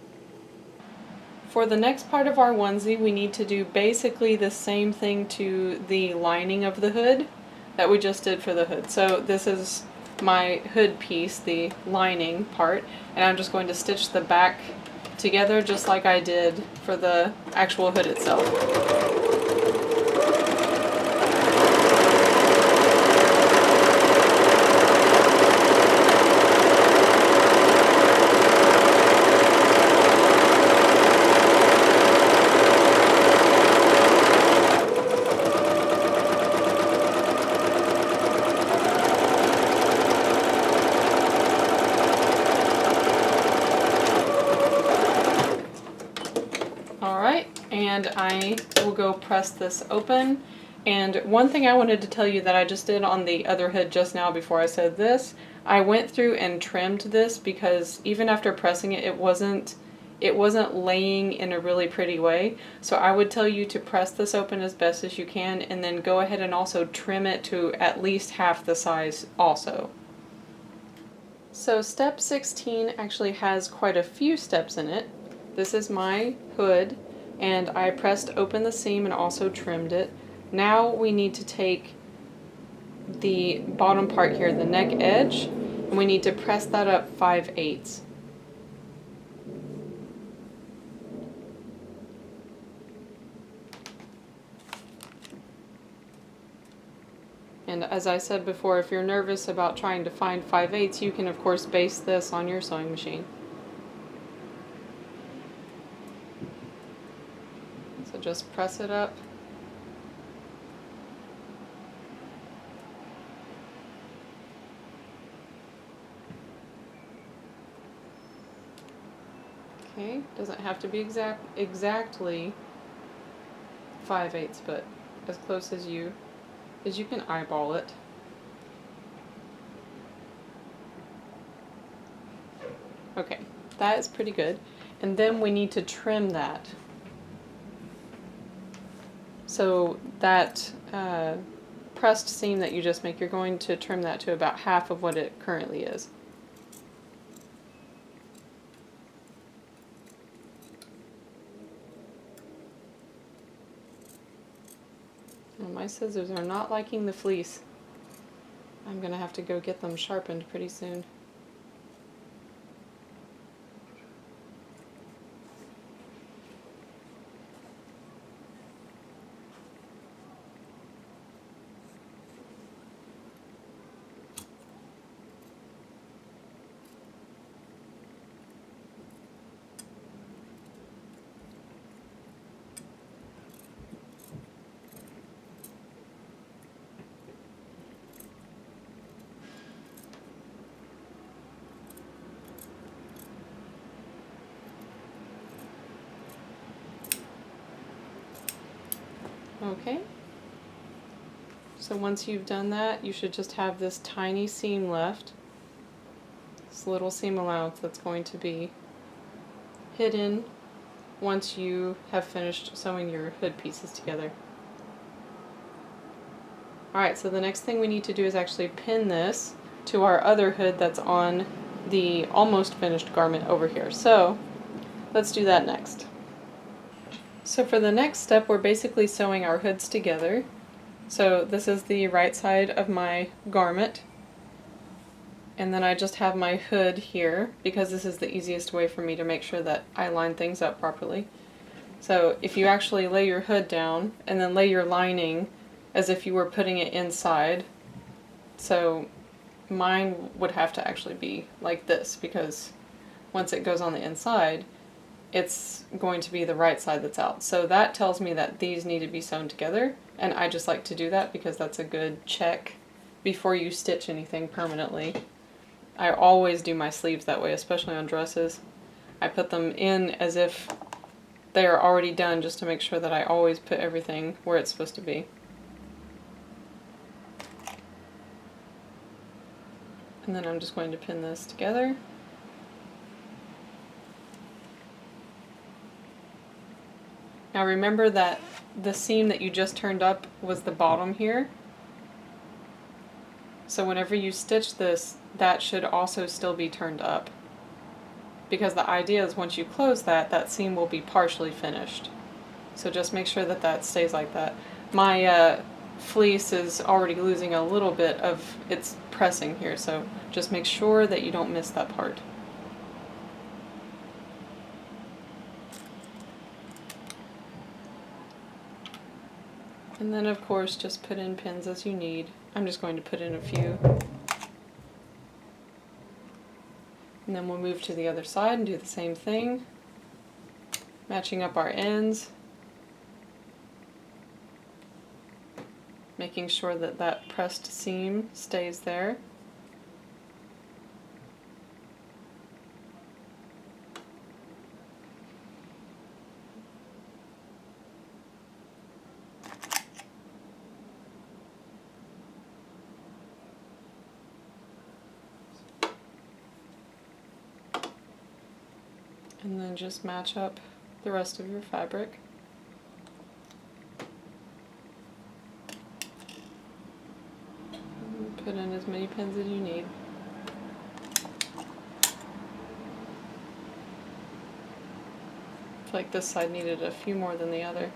For the next part of our onesie, we need to do basically the same thing to the lining of the hood that we just did for the hood. So this is my hood piece, the lining part, and I'm just going to stitch the back together just like I did for the actual hood itself. And I will go press this open. And one thing I wanted to tell you that I just did on the other hood just now before I said this, I went through and trimmed this because even after pressing it, it wasn't laying in a really pretty way. So I would tell you to press this open as best as you can and then go ahead and also trim it to at least half the size also. So step 16 actually has quite a few steps in it. This is my hood, and I pressed open the seam and also trimmed it. Now we need to take the bottom part here, the neck edge, and we need to press that up 5/8. And as I said before, if you're nervous about trying to find 5/8, you can of course base this on your sewing machine. So just press it up. Okay, doesn't have to be exactly 5/8, but as close as you can eyeball it. Okay, that is pretty good. And then we need to trim that. So that pressed seam that you just make, you're going to trim that to about half of what it currently is. And my scissors are not liking the fleece. I'm going to have to go get them sharpened pretty soon. Okay. So once you've done that, you should just have this tiny seam left. This little seam allowance that's going to be hidden once you have finished sewing your hood pieces together. Alright, so the next thing we need to do is actually pin this to our other hood that's on the almost finished garment over here. So let's do that next. So for the next step, we're basically sewing our hoods together. So this is the right side of my garment, and then I just have my hood here because this is the easiest way for me to make sure that I line things up properly. So if you actually lay your hood down and then lay your lining as if you were putting it inside, so mine would have to actually be like this, because once it goes on the inside, it's going to be the right side that's out. So that tells me that these need to be sewn together, and I just like to do that because that's a good check before you stitch anything permanently. I always do my sleeves that way, especially on dresses. I put them in as if they are already done, just to make sure that I always put everything where it's supposed to be. And then I'm just going to pin this together. Now remember that the seam that you just turned up was the bottom here. So whenever you stitch this, that should also still be turned up. Because the idea is once you close that, that seam will be partially finished. So just make sure that that stays like that. My fleece is already losing a little bit of its pressing here, so just make sure that you don't miss that part. And then of course just put in pins as you need. I'm just going to put in a few. And then we'll move to the other side and do the same thing, matching up our ends, making sure that that pressed seam stays there. And then just match up the rest of your fabric. And put in as many pins as you need. I feel like this side needed a few more than the other.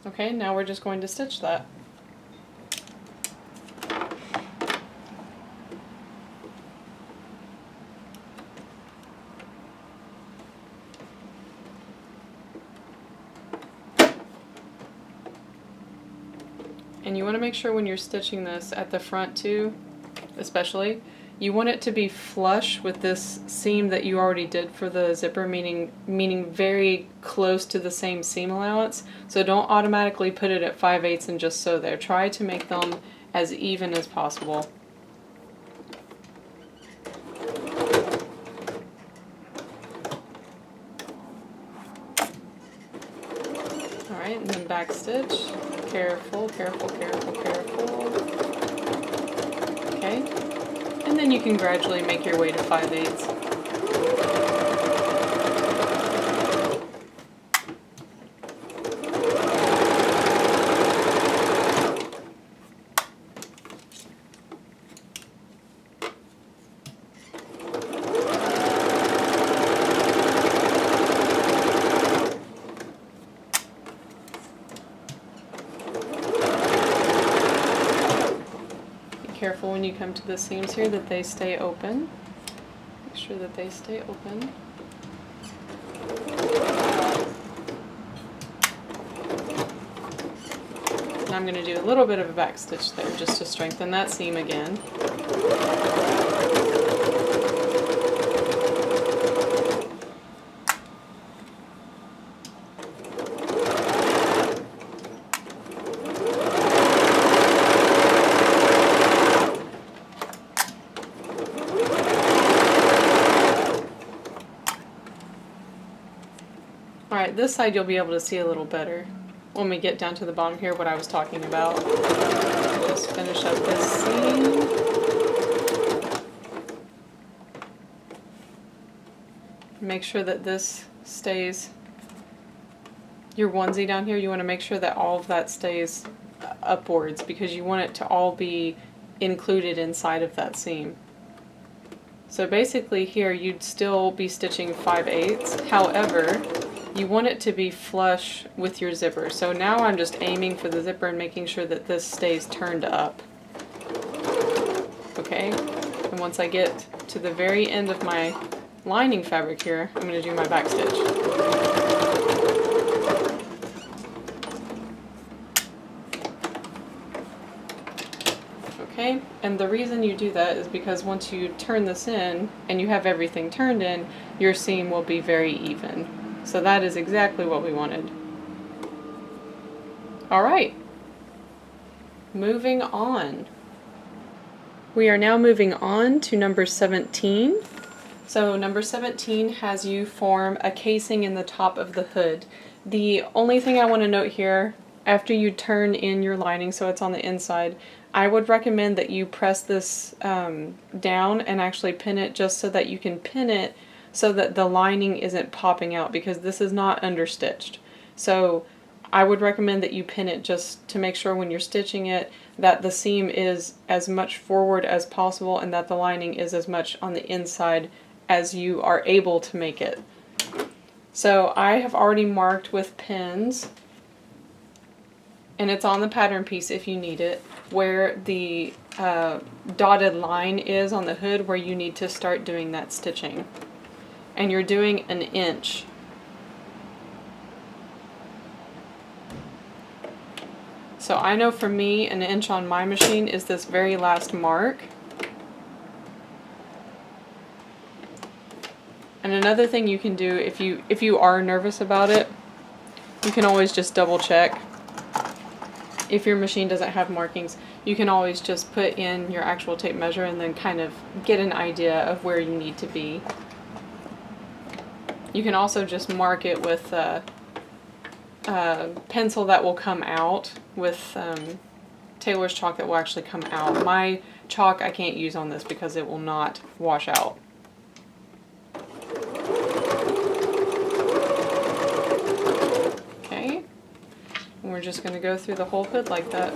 Okay, now we're just going to stitch that. And you want to make sure when you're stitching this at the front too, especially, you want it to be flush with this seam that you already did for the zipper, meaning very close to the same seam allowance. So don't automatically put it at 5/8 and just sew there. Try to make them as even as possible. Alright, and then back stitch. Careful, careful, careful, careful. Okay. And then you can gradually make your way to 5/8. Careful when you come to the seams here that they stay open. Make sure that they stay open. And I'm going to do a little bit of a back stitch there just to strengthen that seam again. this side you'll be able to see a little better when we get down to the bottom here what I was talking about. Just finish up this seam. Make sure that this stays, your onesie down here, you want to make sure that all of that stays upwards because you want it to all be included inside of that seam. So basically here you'd still be stitching 5/8, however, you want it to be flush with your zipper. So now I'm just aiming for the zipper and making sure that this stays turned up. Okay, and once I get to the very end of my lining fabric here, I'm going to do my back stitch. Okay, and the reason you do that is because once you turn this in and you have everything turned in, your seam will be very even. So that is exactly what we wanted. Alright, moving on. We are now moving on to number 17. So number 17 has you form a casing in the top of the hood. The only thing I want to note here, after you turn in your lining so it's on the inside, I would recommend that you press this down and actually pin it just so that you can pin it so that the lining isn't popping out because this is not understitched. So I would recommend that you pin it just to make sure when you're stitching it that the seam is as much forward as possible and that the lining is as much on the inside as you are able to make it. So I have already marked with pins, and it's on the pattern piece if you need it, where the dotted line is on the hood where you need to start doing that stitching. And you're doing 1 inch. So I know for me 1 inch on my machine is this very last mark. And another thing you can do if you are nervous about it, you can always just double check. If your machine doesn't have markings, you can always just put in your actual tape measure and then kind of get an idea of where you need to be. You can also just mark it with a pencil that will come out, with tailor's chalk that will actually come out. My chalk I can't use on this because it will not wash out. Okay, and we're just going to go through the whole hood like that.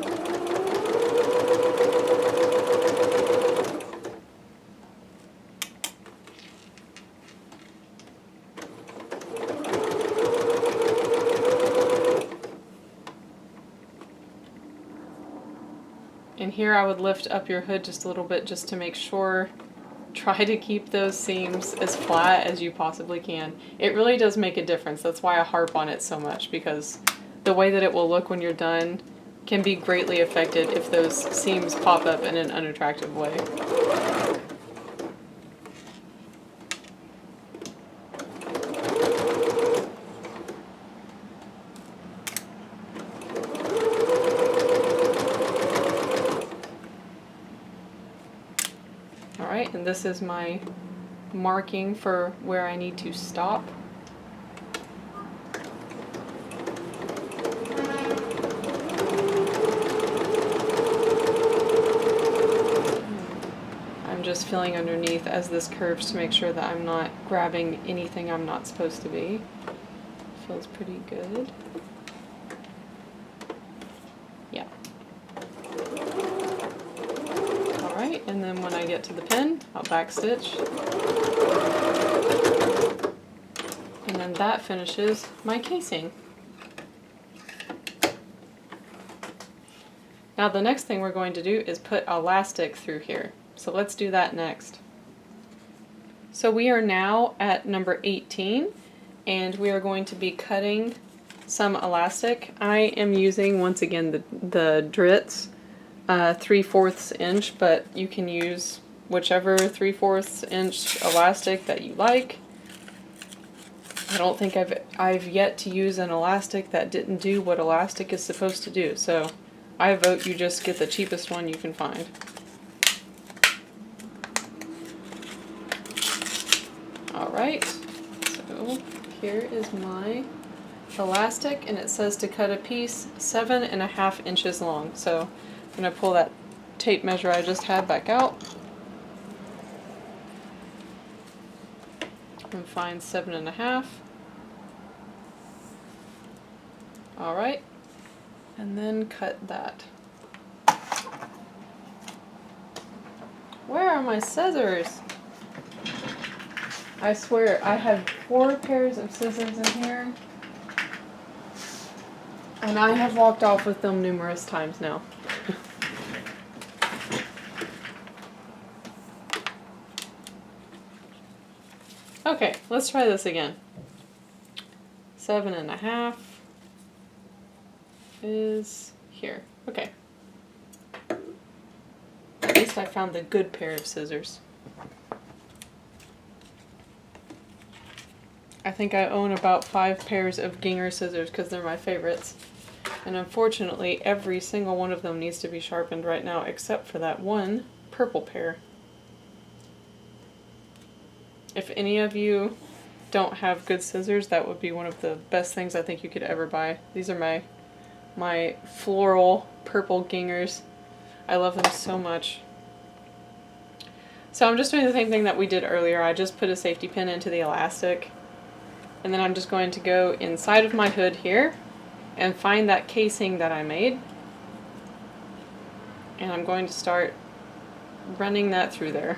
And here I would lift up your hood just a little bit just to make sure, try to keep those seams as flat as you possibly can. It really does make a difference. That's why I harp on it so much, because the way that it will look when you're done can be greatly affected if those seams pop up in an unattractive way. Alright, and this is my marking for where I need to stop. I'm just feeling underneath as this curves to make sure that I'm not grabbing anything I'm not supposed to be. Feels pretty good. Yeah. Alright, and then when I get to the pin, I'll backstitch. And then that finishes my casing. Now the next thing we're going to do is put elastic through here. So let's do that next. So we are now at number 18 and we are going to be cutting some elastic. I am using, once again, the Dritz 3/4 inch, but you can use whichever 3/4 inch elastic that you like. I don't think I've yet to use an elastic that didn't do what elastic is supposed to do, so I vote you just get the cheapest one you can find. Alright, so here is my elastic, and it says to cut a piece 7.5 inches long. So I'm going to pull that tape measure I just had back out and find 7.5. Alright, and then cut that. Where are my scissors? I swear, I have 4 pairs of scissors in here, and I have walked off with them numerous times now. Okay, let's try this again. 7.5 is here. Okay. At least I found the good pair of scissors. I think I own about 5 pairs of Ginger scissors because they're my favorites. And unfortunately, every single one of them needs to be sharpened right now except for that one purple pair. If any of you don't have good scissors, that would be one of the best things I think you could ever buy. These are my floral purple Gingers. I love them so much. So I'm just doing the same thing that we did earlier. I just put a safety pin into the elastic, and then I'm just going to go inside of my hood here and find that casing that I made, and I'm going to start running that through there.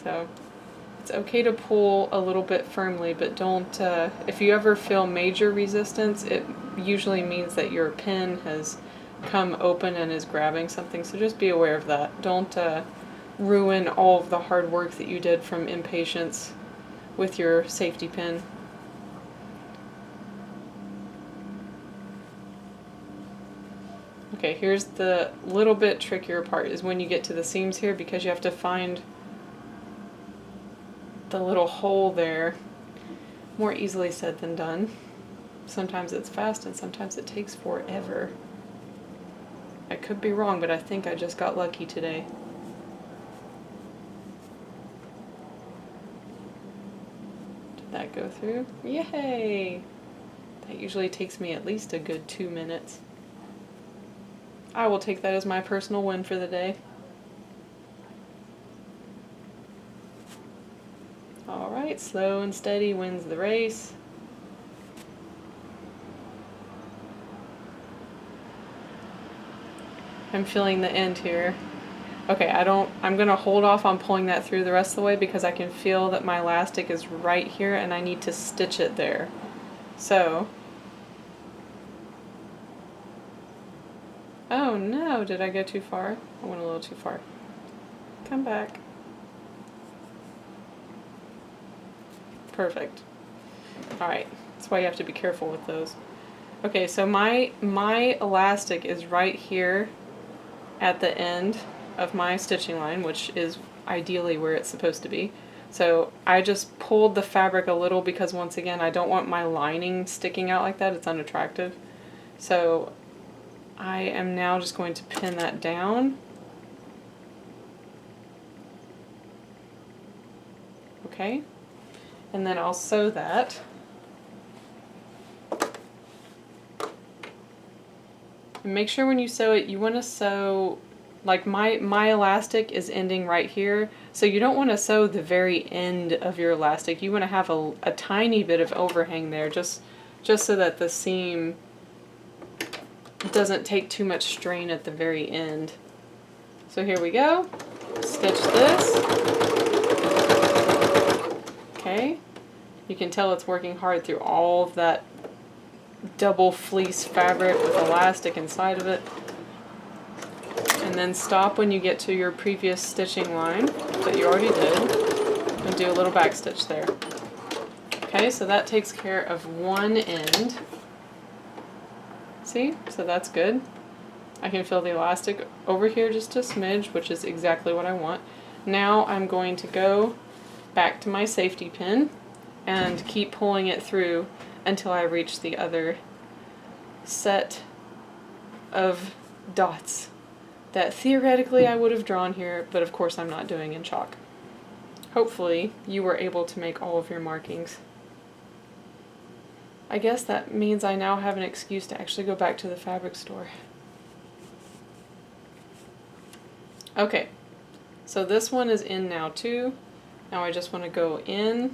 So it's okay to pull a little bit firmly, but don't, if you ever feel major resistance, it usually means that your pin has come open and is grabbing something, so just be aware of that. Don't ruin all of the hard work that you did from impatience with your safety pin. Okay, here's the little bit trickier part, is when you get to the seams here, because you have to find the little hole there. More easily said than done. Sometimes it's fast and sometimes it takes forever. I could be wrong, but I think I just got lucky today. Did that go through? Yay! That usually takes me at least a good 2 minutes. I will take that as my personal win for the day. Alright, slow and steady wins the race. I'm feeling the end here. Okay, I'm gonna hold off on pulling that through the rest of the way because I can feel that my elastic is right here and I need to stitch it there. So, oh no, did I go too far? I went a little too far. Come back. Perfect. Alright, that's why you have to be careful with those. Okay, so my elastic is right here at the end of my stitching line, which is ideally where it's supposed to be. So I just pulled the fabric a little because, once again, I don't want my lining sticking out like that. It's unattractive. So I am now just going to pin that down. Okay. And then I'll sew that. And make sure when you sew it, you want to sew, like my elastic is ending right here, so you don't want to sew the very end of your elastic. You want to have a tiny bit of overhang there, just so that the seam doesn't take too much strain at the very end. So here we go. Stitch this. Okay. You can tell it's working hard through all of that double fleece fabric with elastic inside of it. And then stop when you get to your previous stitching line that you already did and do a little back stitch there. Okay, so that takes care of one end. See? So that's good. I can feel the elastic over here just a smidge, which is exactly what I want. Now I'm going to go back to my safety pin and keep pulling it through until I reach the other set of dots that theoretically I would have drawn here, but of course I'm not doing in chalk. Hopefully you were able to make all of your markings. I guess that means I now have an excuse to actually go back to the fabric store. Okay, so this one is in now too. Now I just want to go in,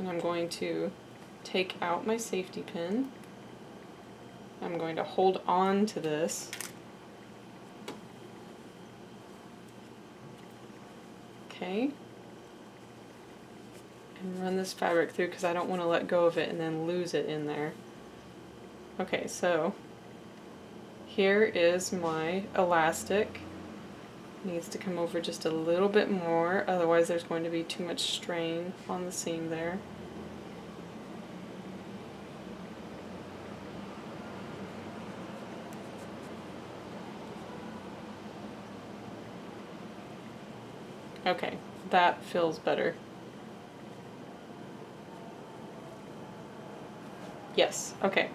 and I'm going to take out my safety pin. I'm going to hold on to this. Okay. And run this fabric through because I don't want to let go of it and then lose it in there. Okay, so here is my elastic. It needs to come over just a little bit more, otherwise there's going to be too much strain on the seam there. Okay, that feels better. Yes, okay.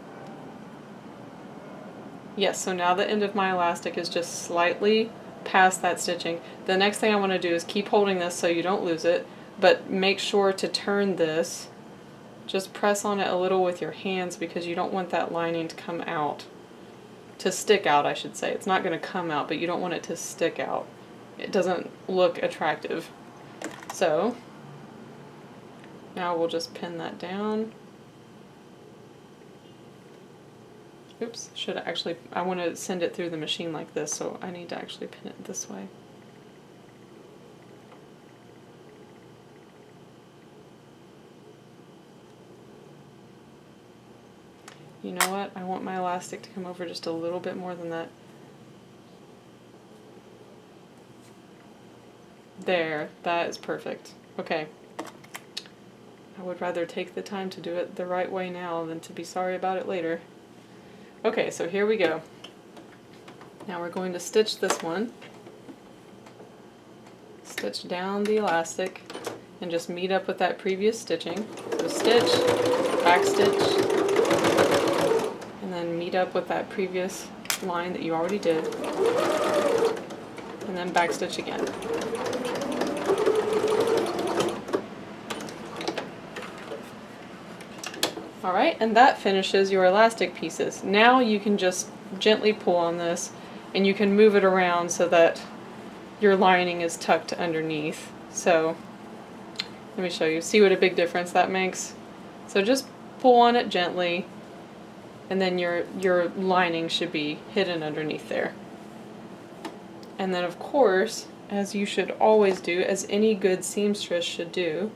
Yes, so now the end of my elastic is just slightly past that stitching. The next thing I want to do is keep holding this so you don't lose it, but make sure to turn this. Just press on it a little with your hands because you don't want that lining to come out. To stick out, I should say. It's not going to come out, but you don't want it to stick out. It doesn't look attractive. So now we'll just pin that down. Oops, should I actually, I want to send it through the machine like this, so I need to actually pin it this way. You know what? I want my elastic to come over just a little bit more than that. There, that is perfect. Okay. I would rather take the time to do it the right way now than to be sorry about it later. Okay, so here we go. Now we're going to stitch this one. Stitch down the elastic and just meet up with that previous stitching. So stitch, backstitch, and then meet up with that previous line that you already did, and then backstitch again. Alright, and that finishes your elastic pieces. Now you can just gently pull on this and you can move it around so that your lining is tucked underneath. So let me show you. See what a big difference that makes? So just pull on it gently and then your lining should be hidden underneath there. And then of course, as you should always do, as any good seamstress should do,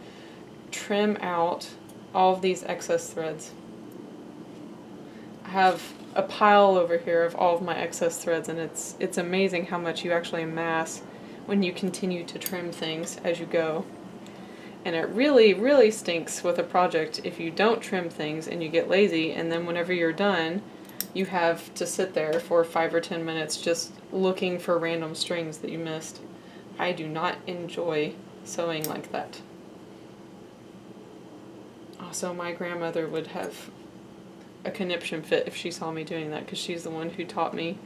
trim out all of these excess threads. I have a pile over here of all of my excess threads, and it's amazing how much you actually amass when you continue to trim things as you go. And it really, really stinks with a project if you don't trim things and you get lazy, and then whenever you're done, you have to sit there for 5 or 10 minutes just looking for random strings that you missed. I do not enjoy sewing like that. Also, my grandmother would have a conniption fit if she saw me doing that, because she's the one who taught me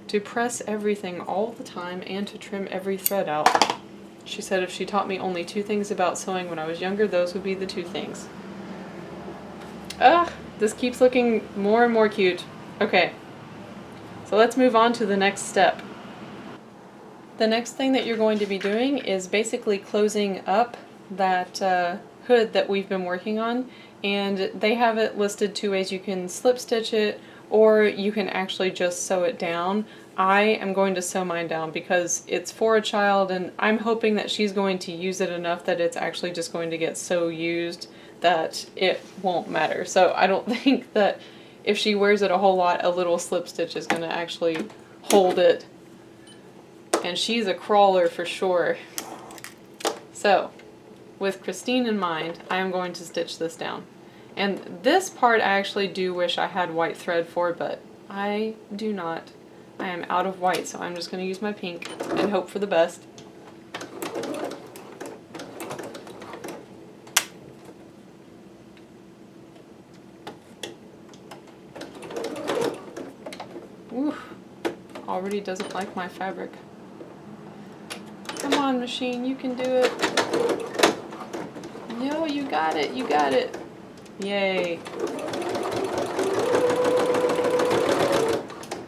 to press everything all the time and to trim every thread out. She said if she taught me only 2 things about sewing when I was younger, those would be the 2 things. Ugh, this keeps looking more and more cute. Okay, so let's move on to the next step. The next thing that you're going to be doing is basically closing up that hood that we've been working on, and they have it listed 2 ways. You can slip stitch it or you can actually just sew it down. I am going to sew mine down because it's for a child and I'm hoping that she's going to use it enough that it's actually just going to get so used that it won't matter. So I don't think that if she wears it a whole lot, a little slip stitch is going to actually hold it. And she's a crawler for sure. So with Christine in mind, I am going to stitch this down. And this part I actually do wish I had white thread for, but I do not. I am out of white, so I'm just going to use my pink and hope for the best. Ooh. already doesn't like my fabric. Come on, machine, you can do it. Yo, you got it, you got it. Yay.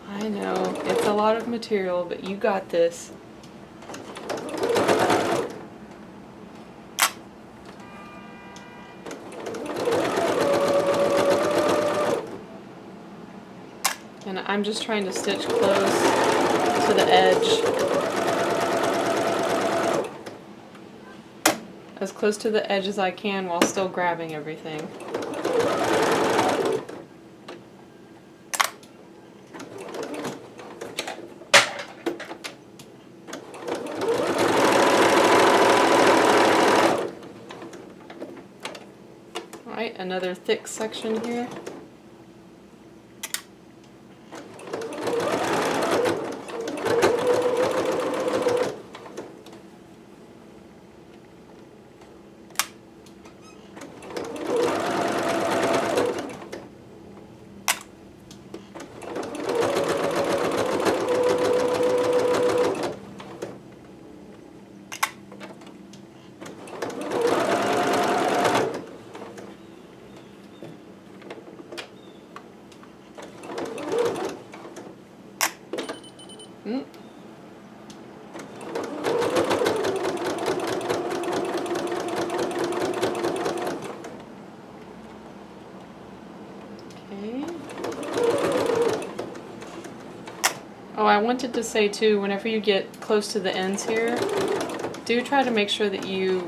I know, it's a lot of material, but you got this. And I'm just trying to stitch close to the edge. As close to the edge as I can while still grabbing everything. Alright, another thick section here. Oh, I wanted to say too, whenever you get close to the ends here, do try to make sure that you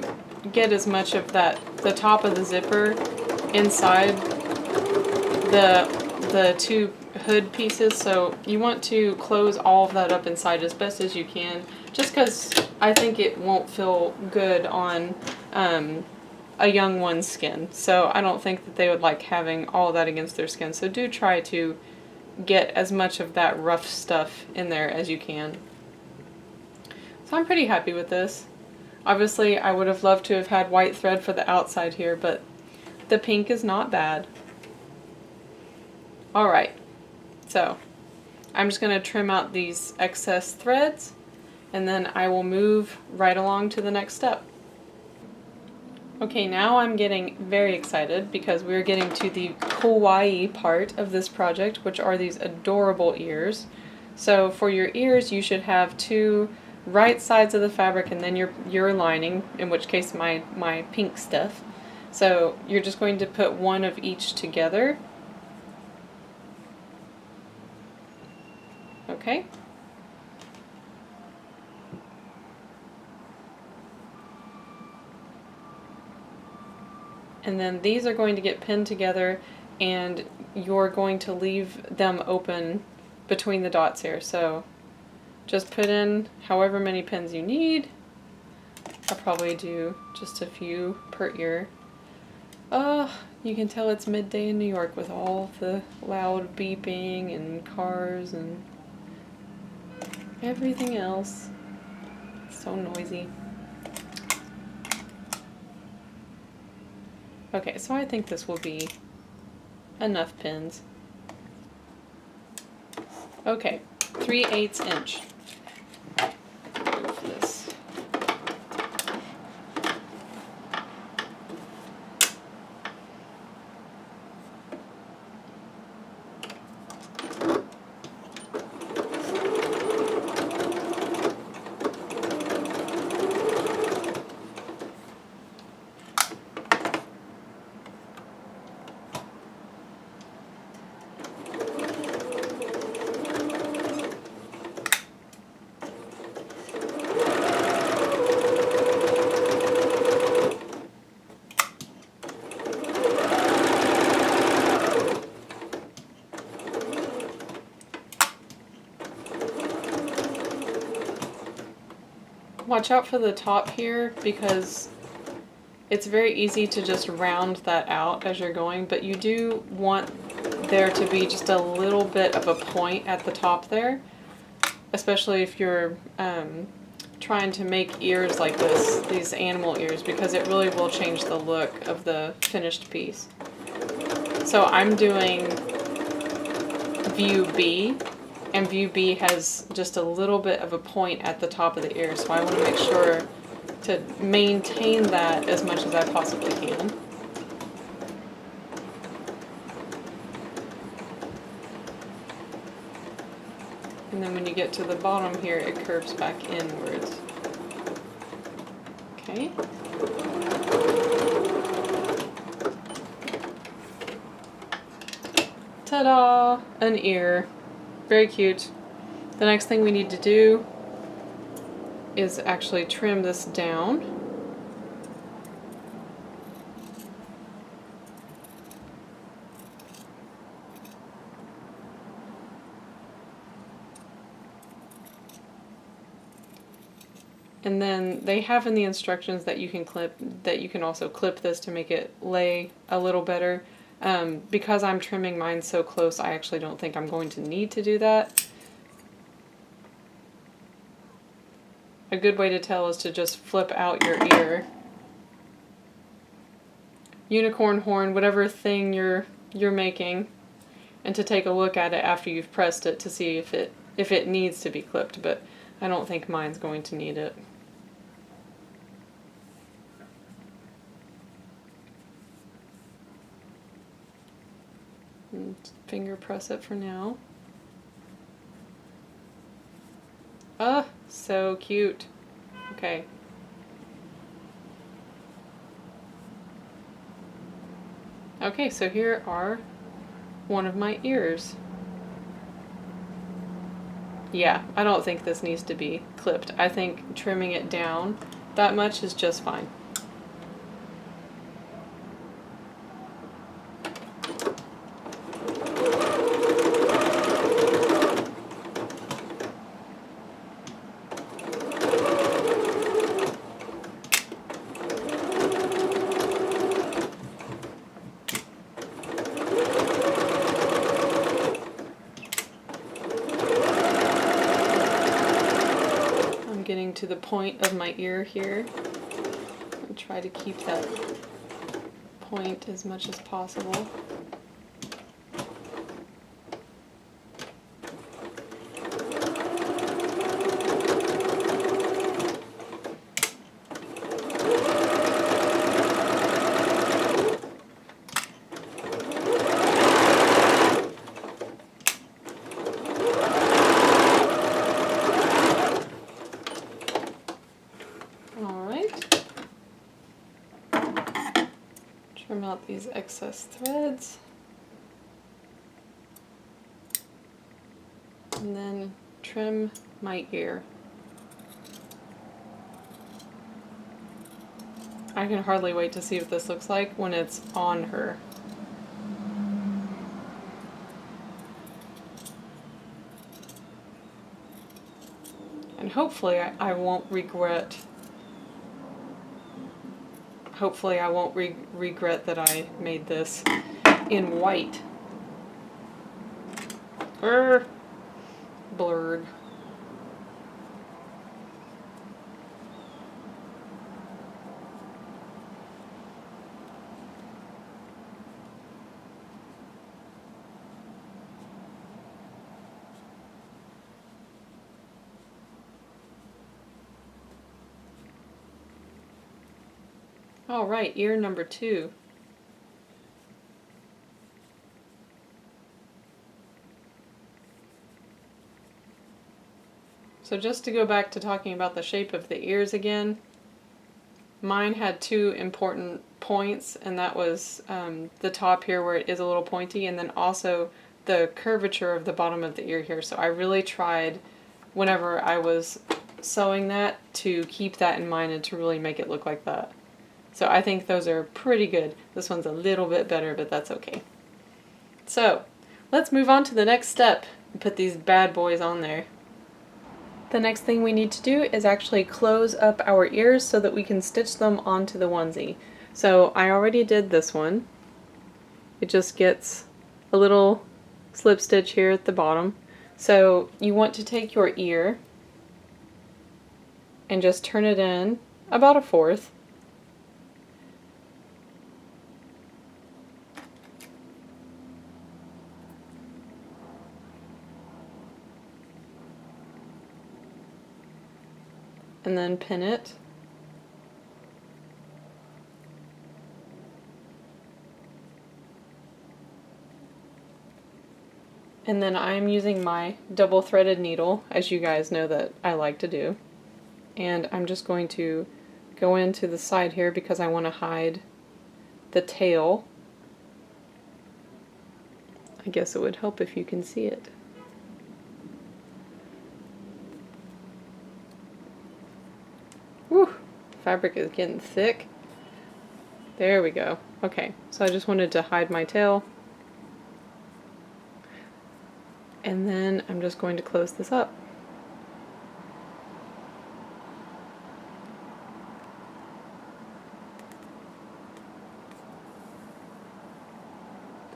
get as much of the top of the zipper inside the two hood pieces. So you want to close all of that up inside as best as you can, just because I think it won't feel good on a young one's skin. So I don't think that they would like having all that against their skin. So do try to get as much of that rough stuff in there as you can. So I'm pretty happy with this. Obviously I would have loved to have had white thread for the outside here, but the pink is not bad. Alright, so I'm just going to trim out these excess threads and then I will move right along to the next step. Okay, now I'm getting very excited because we're getting to the kawaii part of this project, which are these adorable ears. So for your ears, you should have two right sides of the fabric and then your lining, in which case my pink stuff. So you're just going to put one of each together. Okay. And then these are going to get pinned together and you're going to leave them open between the dots here. So just put in however many pins you need. I'll probably do just a few per ear. You can tell it's midday in New York with all the loud beeping and cars and everything else. It's so noisy. Okay, so I think this will be enough pins. Okay, 3/8 inch. Move this. Watch out for the top here because it's very easy to just round that out as you're going, but you do want there to be just a little bit of a point at the top there, especially if you're trying to make ears like this, these animal ears, because it really will change the look of the finished piece. So I'm doing view B, And view B has just a little bit of a point at the top of the ear, so I want to make sure to maintain that as much as I possibly can. And then when you get to the bottom here, it curves back inwards. Okay. Ta-da! An ear. Very cute. The next thing we need to do is actually trim this down. And then they have in the instructions that you can also clip this to make it lay a little better. Because I'm trimming mine so close, I actually don't think I'm going to need to do that. A good way to tell is to just flip out your ear. Unicorn horn, whatever thing you're making, and to take a look at it after you've pressed it to see if it needs to be clipped, but I don't think mine's going to need it. And finger press it for now. Ah, so cute. Okay. Okay, so here are one of my ears. Yeah, I don't think this needs to be clipped. I think trimming it down that much is just fine. Getting to the point of my ear here. I'll try to keep that point as much as possible. Trim out these excess threads, and then trim my ear. I can hardly wait to see what this looks like when it's on her. And hopefully I won't regret. Hopefully I won't regret that I made this in white. Blurred. All right, ear number 2. So just to go back to talking about the shape of the ears again, mine had 2 important points, and that was the top here where it is a little pointy, and then also the curvature of the bottom of the ear here. So I really tried whenever I was sewing that to keep that in mind and to really make it look like that. So I think those are pretty good. This one's a little bit better, but that's okay. So let's move on to the next step and put these bad boys on there. The next thing we need to do is actually close up our ears so that we can stitch them onto the onesie. So I already did this one. It just gets a little slip stitch here at the bottom. So you want to take your ear and just turn it in about 1/4. and then pin it. And then I'm using my double threaded needle, as you guys know that I like to do. And I'm just going to go into the side here because I want to hide the tail. I guess it would help if you can see it. Whew, fabric is getting thick. There we go. Okay, so I just wanted to hide my tail. And then I'm just going to close this up.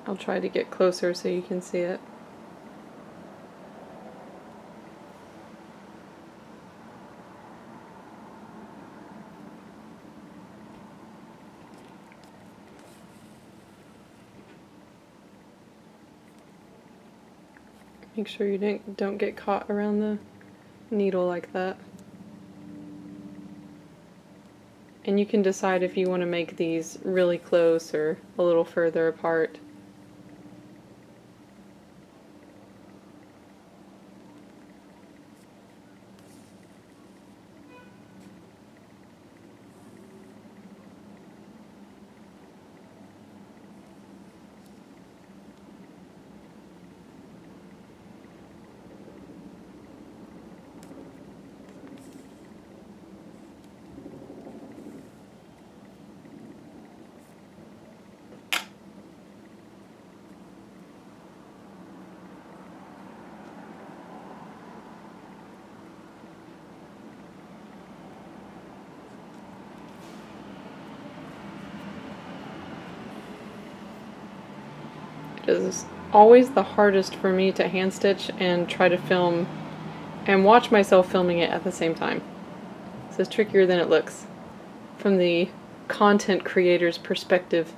I'll try to get closer so you can see it. Make sure you don't get caught around the needle like that. And you can decide if you want to make these really close or a little further apart. It is always the hardest for me to hand stitch and try to film and watch myself filming it at the same time. This is trickier than it looks from the content creator's perspective.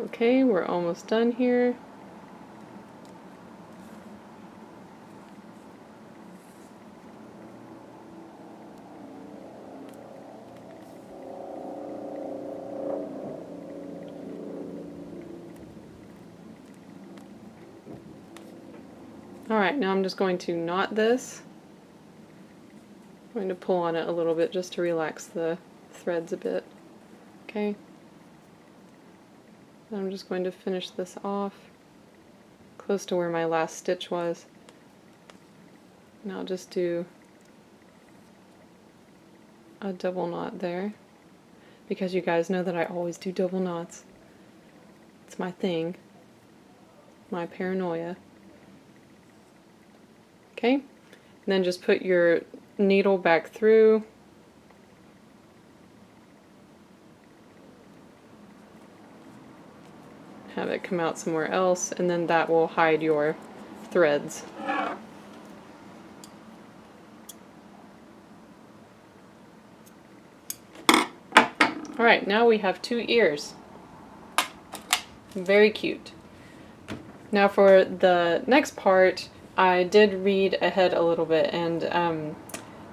Okay, we're almost done here. Alright, now I'm just going to knot this. I'm going to pull on it a little bit just to relax the threads a bit. Okay. Then I'm just going to finish this off close to where my last stitch was. And I'll just do a double knot there, because you guys know that I always do double knots. It's my thing, my paranoia. Okay, and then just put your needle back through. Have it come out somewhere else, and then that will hide your threads. Alright, now we have 2 ears. Very cute. Now for the next part, I did read ahead a little bit, and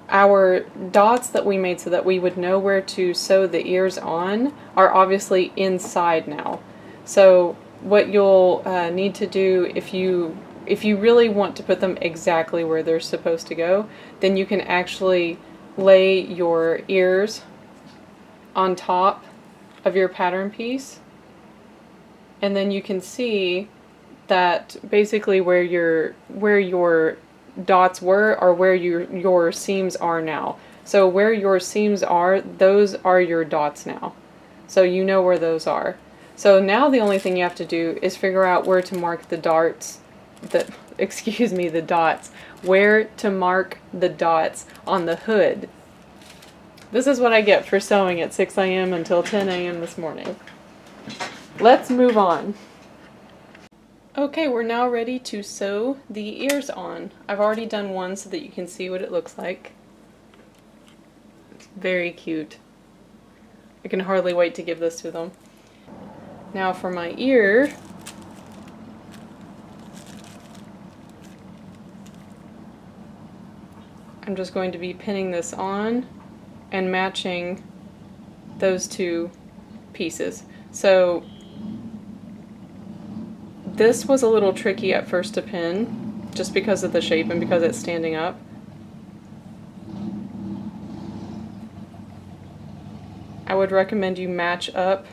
our dots that we made so that we would know where to sew the ears on are obviously inside now. So what you'll need to do if you really want to put them exactly where they're supposed to go, then you can actually lay your ears on top of your pattern piece, and then you can see that basically where your dots were are where your seams are now. So where your seams are, those are your dots now. So you know where those are. So now the only thing you have to do is figure out where to mark the dots, the dots, where to mark the dots on the hood. This is what I get for sewing at 6 a.m. until 10 a.m. this morning. Let's move on. Okay, we're now ready to sew the ears on. I've already done one so that you can see what it looks like. It's very cute. I can hardly wait to give this to them. Now for my ear, I'm just going to be pinning this on and matching those two pieces. So this was a little tricky at first to pin, just because of the shape and because it's standing up. I would recommend you match up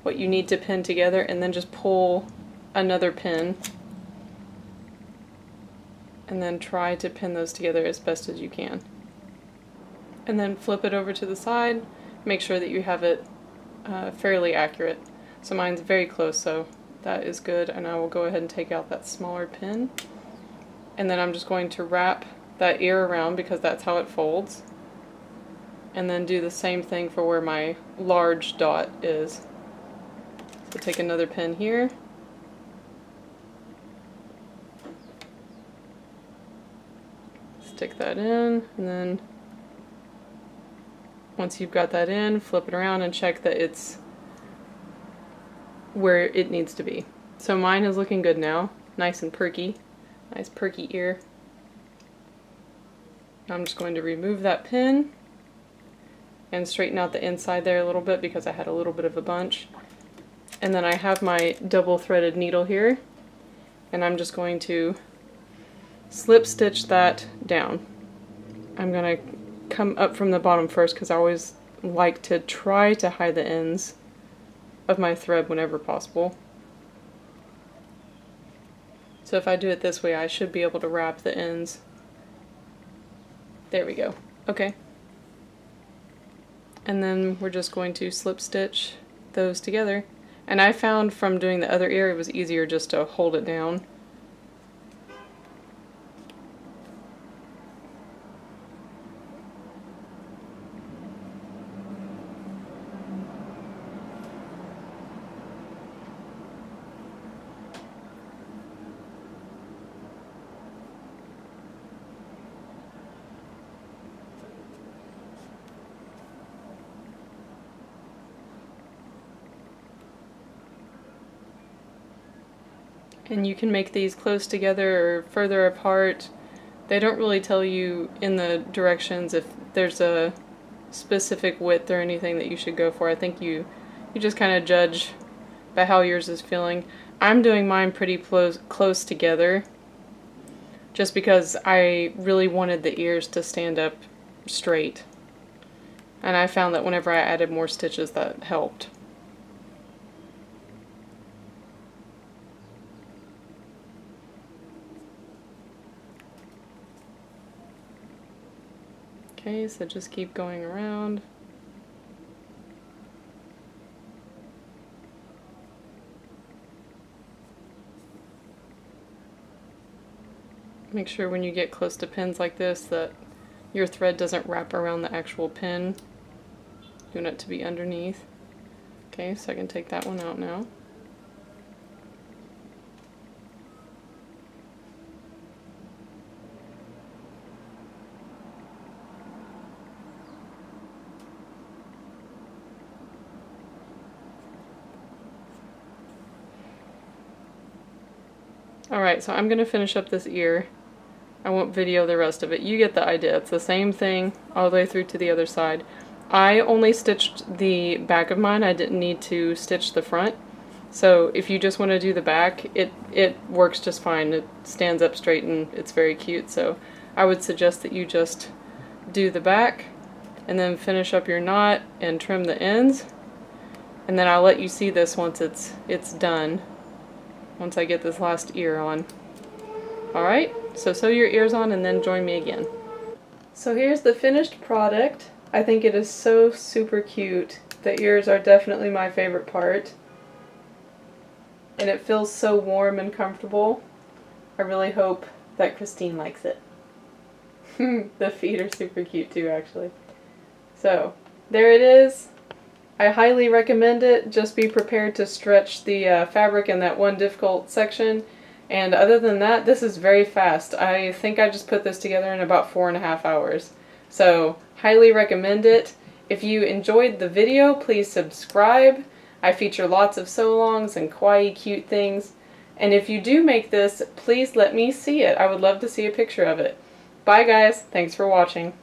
what you need to pin together and then just pull another pin and then try to pin those together as best as you can. And then flip it over to the side, make sure that you have it fairly accurate. So mine's very close, so that is good, and I will go ahead and take out that smaller pin. And then I'm just going to wrap that ear around because that's how it folds. And then do the same thing for where my large dot is. So take another pin here. Stick that in, and then once you've got that in, flip it around and check that it's where it needs to be. So mine is looking good now, nice and perky, nice perky ear. I'm just going to remove that pin and straighten out the inside there a little bit because I had a little bit of a bunch. And then I have my double threaded needle here, and I'm just going to slip stitch that down. I'm going to come up from the bottom first because I always like to try to hide the ends of my thread whenever possible. So if I do it this way, I should be able to wrap the ends. There we go. Okay. And then we're just going to slip stitch those together. And I found from doing the other ear it was easier just to hold it down. And you can make these close together or further apart. They don't really tell you in the directions if there's a specific width or anything that you should go for. I think you just kind of judge by how yours is feeling. I'm doing mine pretty close together just because I really wanted the ears to stand up straight. And I found that whenever I added more stitches that helped. Okay, so just keep going around. Make sure when you get close to pins like this that your thread doesn't wrap around the actual pin. You want it to be underneath. Okay, so I can take that one out now. Alright, so I'm going to finish up this ear. I won't video the rest of it. You get the idea. It's the same thing all the way through to the other side. I only stitched the back of mine. I didn't need to stitch the front. So if you just want to do the back, it works just fine. It stands up straight and it's very cute. So I would suggest that you just do the back and then finish up your knot and trim the ends. And then I'll let you see this once it's done. Once I get this last ear on. Alright, so sew your ears on and then join me again. So here's the finished product. I think it is so super cute. The ears are definitely my favorite part. And it feels so warm and comfortable. I really hope that Christine likes it. The feet are super cute too, actually. So, there it is. I highly recommend it. Just be prepared to stretch the fabric in that one difficult section. And other than that, this is very fast. I think I just put this together in about 4.5 hours. So, highly recommend it. If you enjoyed the video, please subscribe. I feature lots of sew-alongs and kawaii cute things. And if you do make this, please let me see it. I would love to see a picture of it. Bye guys, thanks for watching.